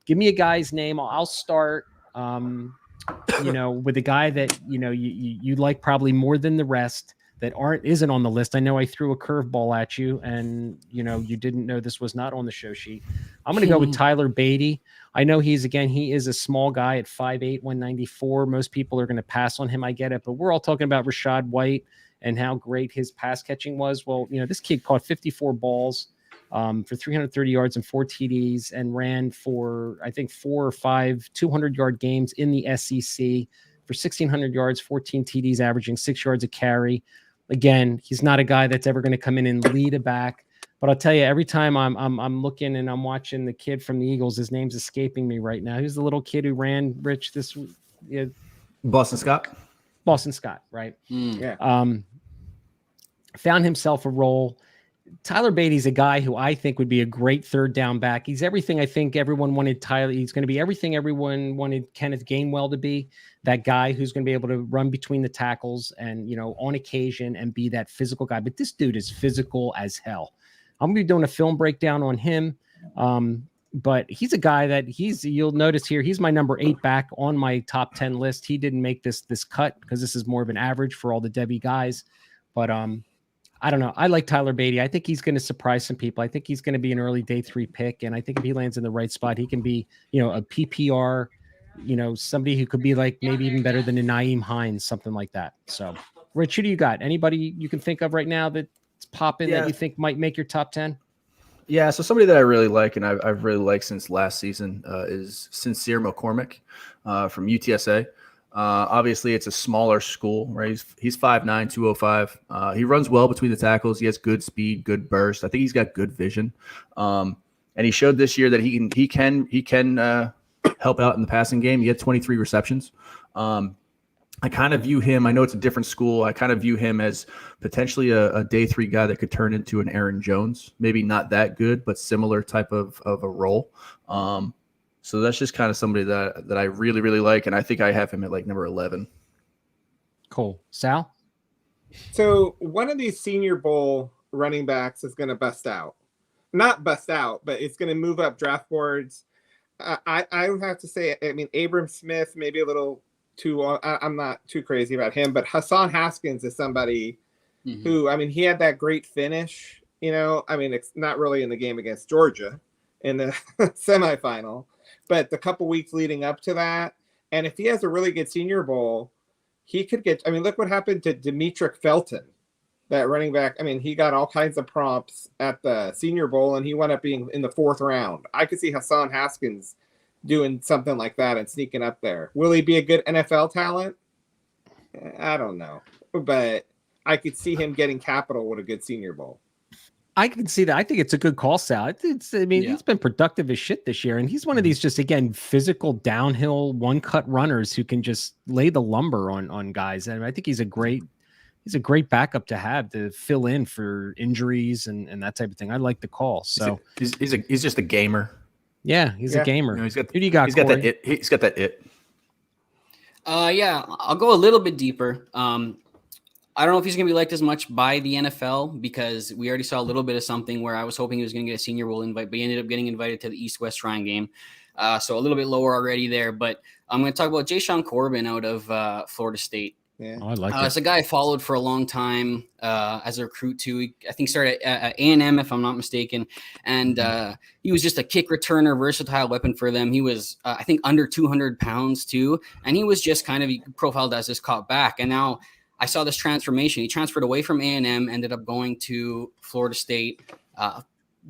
Give me a guy's name. I'll start, you know, with a guy that, you know, you like probably more than the rest that isn't on the list. I know I threw a curveball at you and, you know, you didn't know this was not on the show sheet. I'm going to go with Tyler Beatty. I know he is a small guy at 5'8", 194. Most people are going to pass on him. I get it, but we're all talking about Rashad White and how great his pass catching was. Well, you know, this kid caught 54 balls for 330 yards and 4 TDs and ran for, I think, 4 or 5 200-yard games in the SEC for 1,600 yards, 14 TDs, averaging 6 yards a carry. Again, he's not a guy that's ever going to come in and lead a back. But I'll tell you, every time I'm looking and I'm watching the kid from the Eagles, his name's escaping me right now. Who's the little kid who ran Rich this? Boston Scott. Boston Scott, right? Yeah. Found himself a role. Tyler Beatty's a guy who I think would be a great 3rd down back. He's everything I think everyone wanted Tyler. He's going to be everything everyone wanted Kenneth Gainwell to be. That guy who's going to be able to run between the tackles and, you know, on occasion and be that physical guy. But this dude is physical as hell. I'm going to be doing a film breakdown on him. But he's a guy that you'll notice here, he's my number 8 back on my top 10 list. He didn't make this cut because this is more of an average for all the Devy guys. But I don't know. I like Tyler Beatty. I think he's going to surprise some people. I think he's going to be an early day 3 pick. And I think if he lands in the right spot, he can be, you know, a PPR, you know, somebody who could be like maybe even better than a Naeem Hines, something like that. So, Rich, who do you got? Anybody you can think of right now that's popping that you think might make your top 10? Yeah, so somebody that I really like and I've really liked since last season is Sincere McCormick from UTSA. Obviously, it's a smaller school, right? He's 5'9", 205. He runs well between the tackles. He has good speed, good burst. I think he's got good vision. And he showed this year that he can help out in the passing game. He had 23 receptions. I kind of view him, I know it's a different school, I kind of view him as potentially a day 3 guy that could turn into an Aaron Jones. Maybe not that good, but similar type of a role. So that's just kind of somebody that I really, really like, and I think I have him at like number 11. Cool. Sal? So one of these Senior Bowl running backs is going to bust out. Not bust out, but it's going to move up draft boards. I would have to say, I mean, Abram Smith, maybe a little too, I'm not too crazy about him, but Hassan Haskins is somebody who, I mean, he had that great finish, you know, I mean, it's not really in the game against Georgia in the semifinal, but the couple weeks leading up to that. And if he has a really good Senior Bowl, he could get, I mean, look what happened to Demetric Felton. that running back. I mean, he got all kinds of prompts at the Senior Bowl, and he wound up being in the 4th round. I could see Hassan Haskins doing something like that and sneaking up there. Will he be a good NFL talent? I don't know, but I could see him getting capital with a good Senior Bowl. I can see that. I think it's a good call, Sal. He's been productive as shit this year, and he's one of these just, again, physical downhill one-cut runners who can just lay the lumber on guys. And I think he's a great backup to have to fill in for injuries and that type of thing. I like the call. So he's just a gamer. Yeah, he's a gamer. Who do you got? He's got that it. He's got that it. Yeah, I'll go a little bit deeper. I don't know if he's going to be liked as much by the NFL because we already saw a little bit of something where I was hoping he was going to get a Senior Bowl invite, but he ended up getting invited to the East-West Shrine game. So a little bit lower already there. But I'm going to talk about Jameson Corbin out of Florida State. Yeah, I like it. It's a guy I followed for a long time as a recruit too. He, I think started at A&M if I'm not mistaken, and he was just a kick returner, versatile weapon for them. He was I think under 200 pounds too, and he was just kind of profiled as this caught back. And now I saw this transformation. He transferred away from A&M, ended up going to Florida State.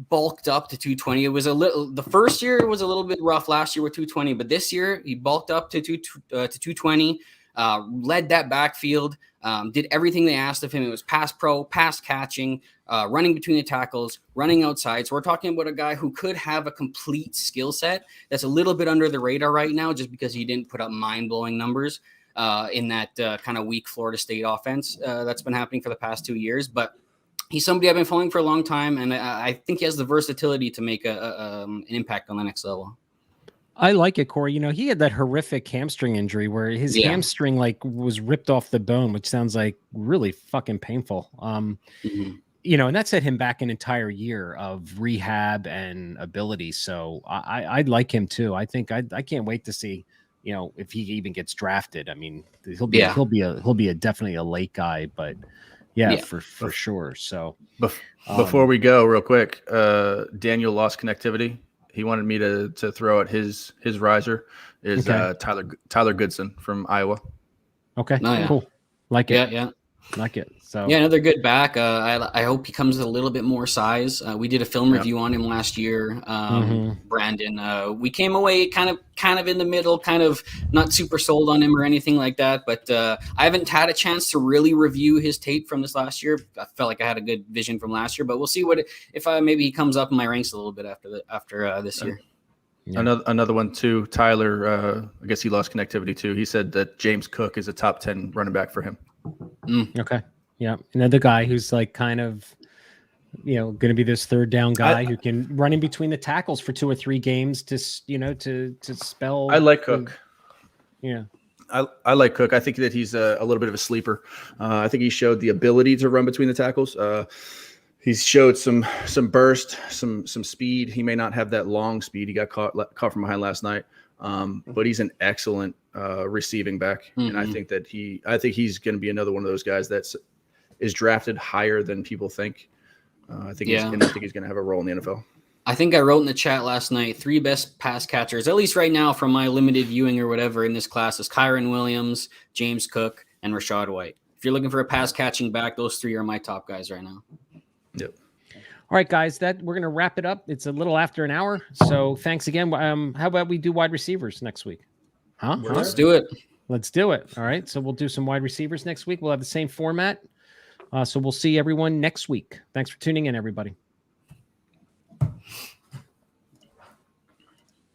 Bulked up to 220. It was the first year was a little bit rough last year with 220, but this year he bulked up to 220. Led that backfield, did everything they asked of him. It was pass pro, pass catching, running between the tackles, running outside. So we're talking about a guy who could have a complete skill set that's a little bit under the radar right now just because he didn't put up mind-blowing numbers in that kind of weak Florida State offense that's been happening for the past 2 years. But he's somebody I've been following for a long time, and I think he has the versatility to make an impact on the next level. I like it, Corey. He had that horrific hamstring injury where his hamstring was ripped off the bone, which sounds like really fucking painful. And that set him back an entire year of rehab and ability. So I'd like him too. I think I can't wait to see, if he even gets drafted. I mean, he'll be definitely a late guy, but for sure. So before we go real quick, Daniel lost connectivity. He wanted me to throw out his riser is Tyler Goodson from Iowa. Okay, cool. Like it. Yeah. Like it. So another good back. I hope he comes with a little bit more size. We did a film review on him last year, Brandon. We came away kind of in the middle, kind of not super sold on him or anything like that. But I haven't had a chance to really review his tape from this last year. I felt like I had a good vision from last year, but we'll see if maybe he comes up in my ranks a little bit after this year. Yeah. Another one too, Tyler. I guess he lost connectivity too. He said that James Cook is a top 10 running back for him. Okay. Yeah. Another guy who's kind of, going to be this third down guy who can run in between the tackles for 2 or 3 games to spell. I like Cook. Yeah. I like Cook. I think that he's a little bit of a sleeper. I think he showed the ability to run between the tackles. He's showed some burst, some speed. He may not have that long speed. He got caught from behind last night. But he's an excellent receiving back, and I think he's going to be another one of those guys that is drafted higher than people think. I think he's going to have a role in the NFL. I think I wrote in the chat last night 3 best pass catchers, at least right now from my limited viewing or whatever in this class, is Kyren Williams, James Cook, and Rashad White. If you're looking for a pass catching back, those 3 are my top guys right now. Yep. All right, guys, we're going to wrap it up. It's a little after an hour. So thanks again. How about we do wide receivers next week? Huh? Let's do it. Let's do it. All right. So we'll do some wide receivers next week. We'll have the same format. So we'll see everyone next week. Thanks for tuning in, everybody.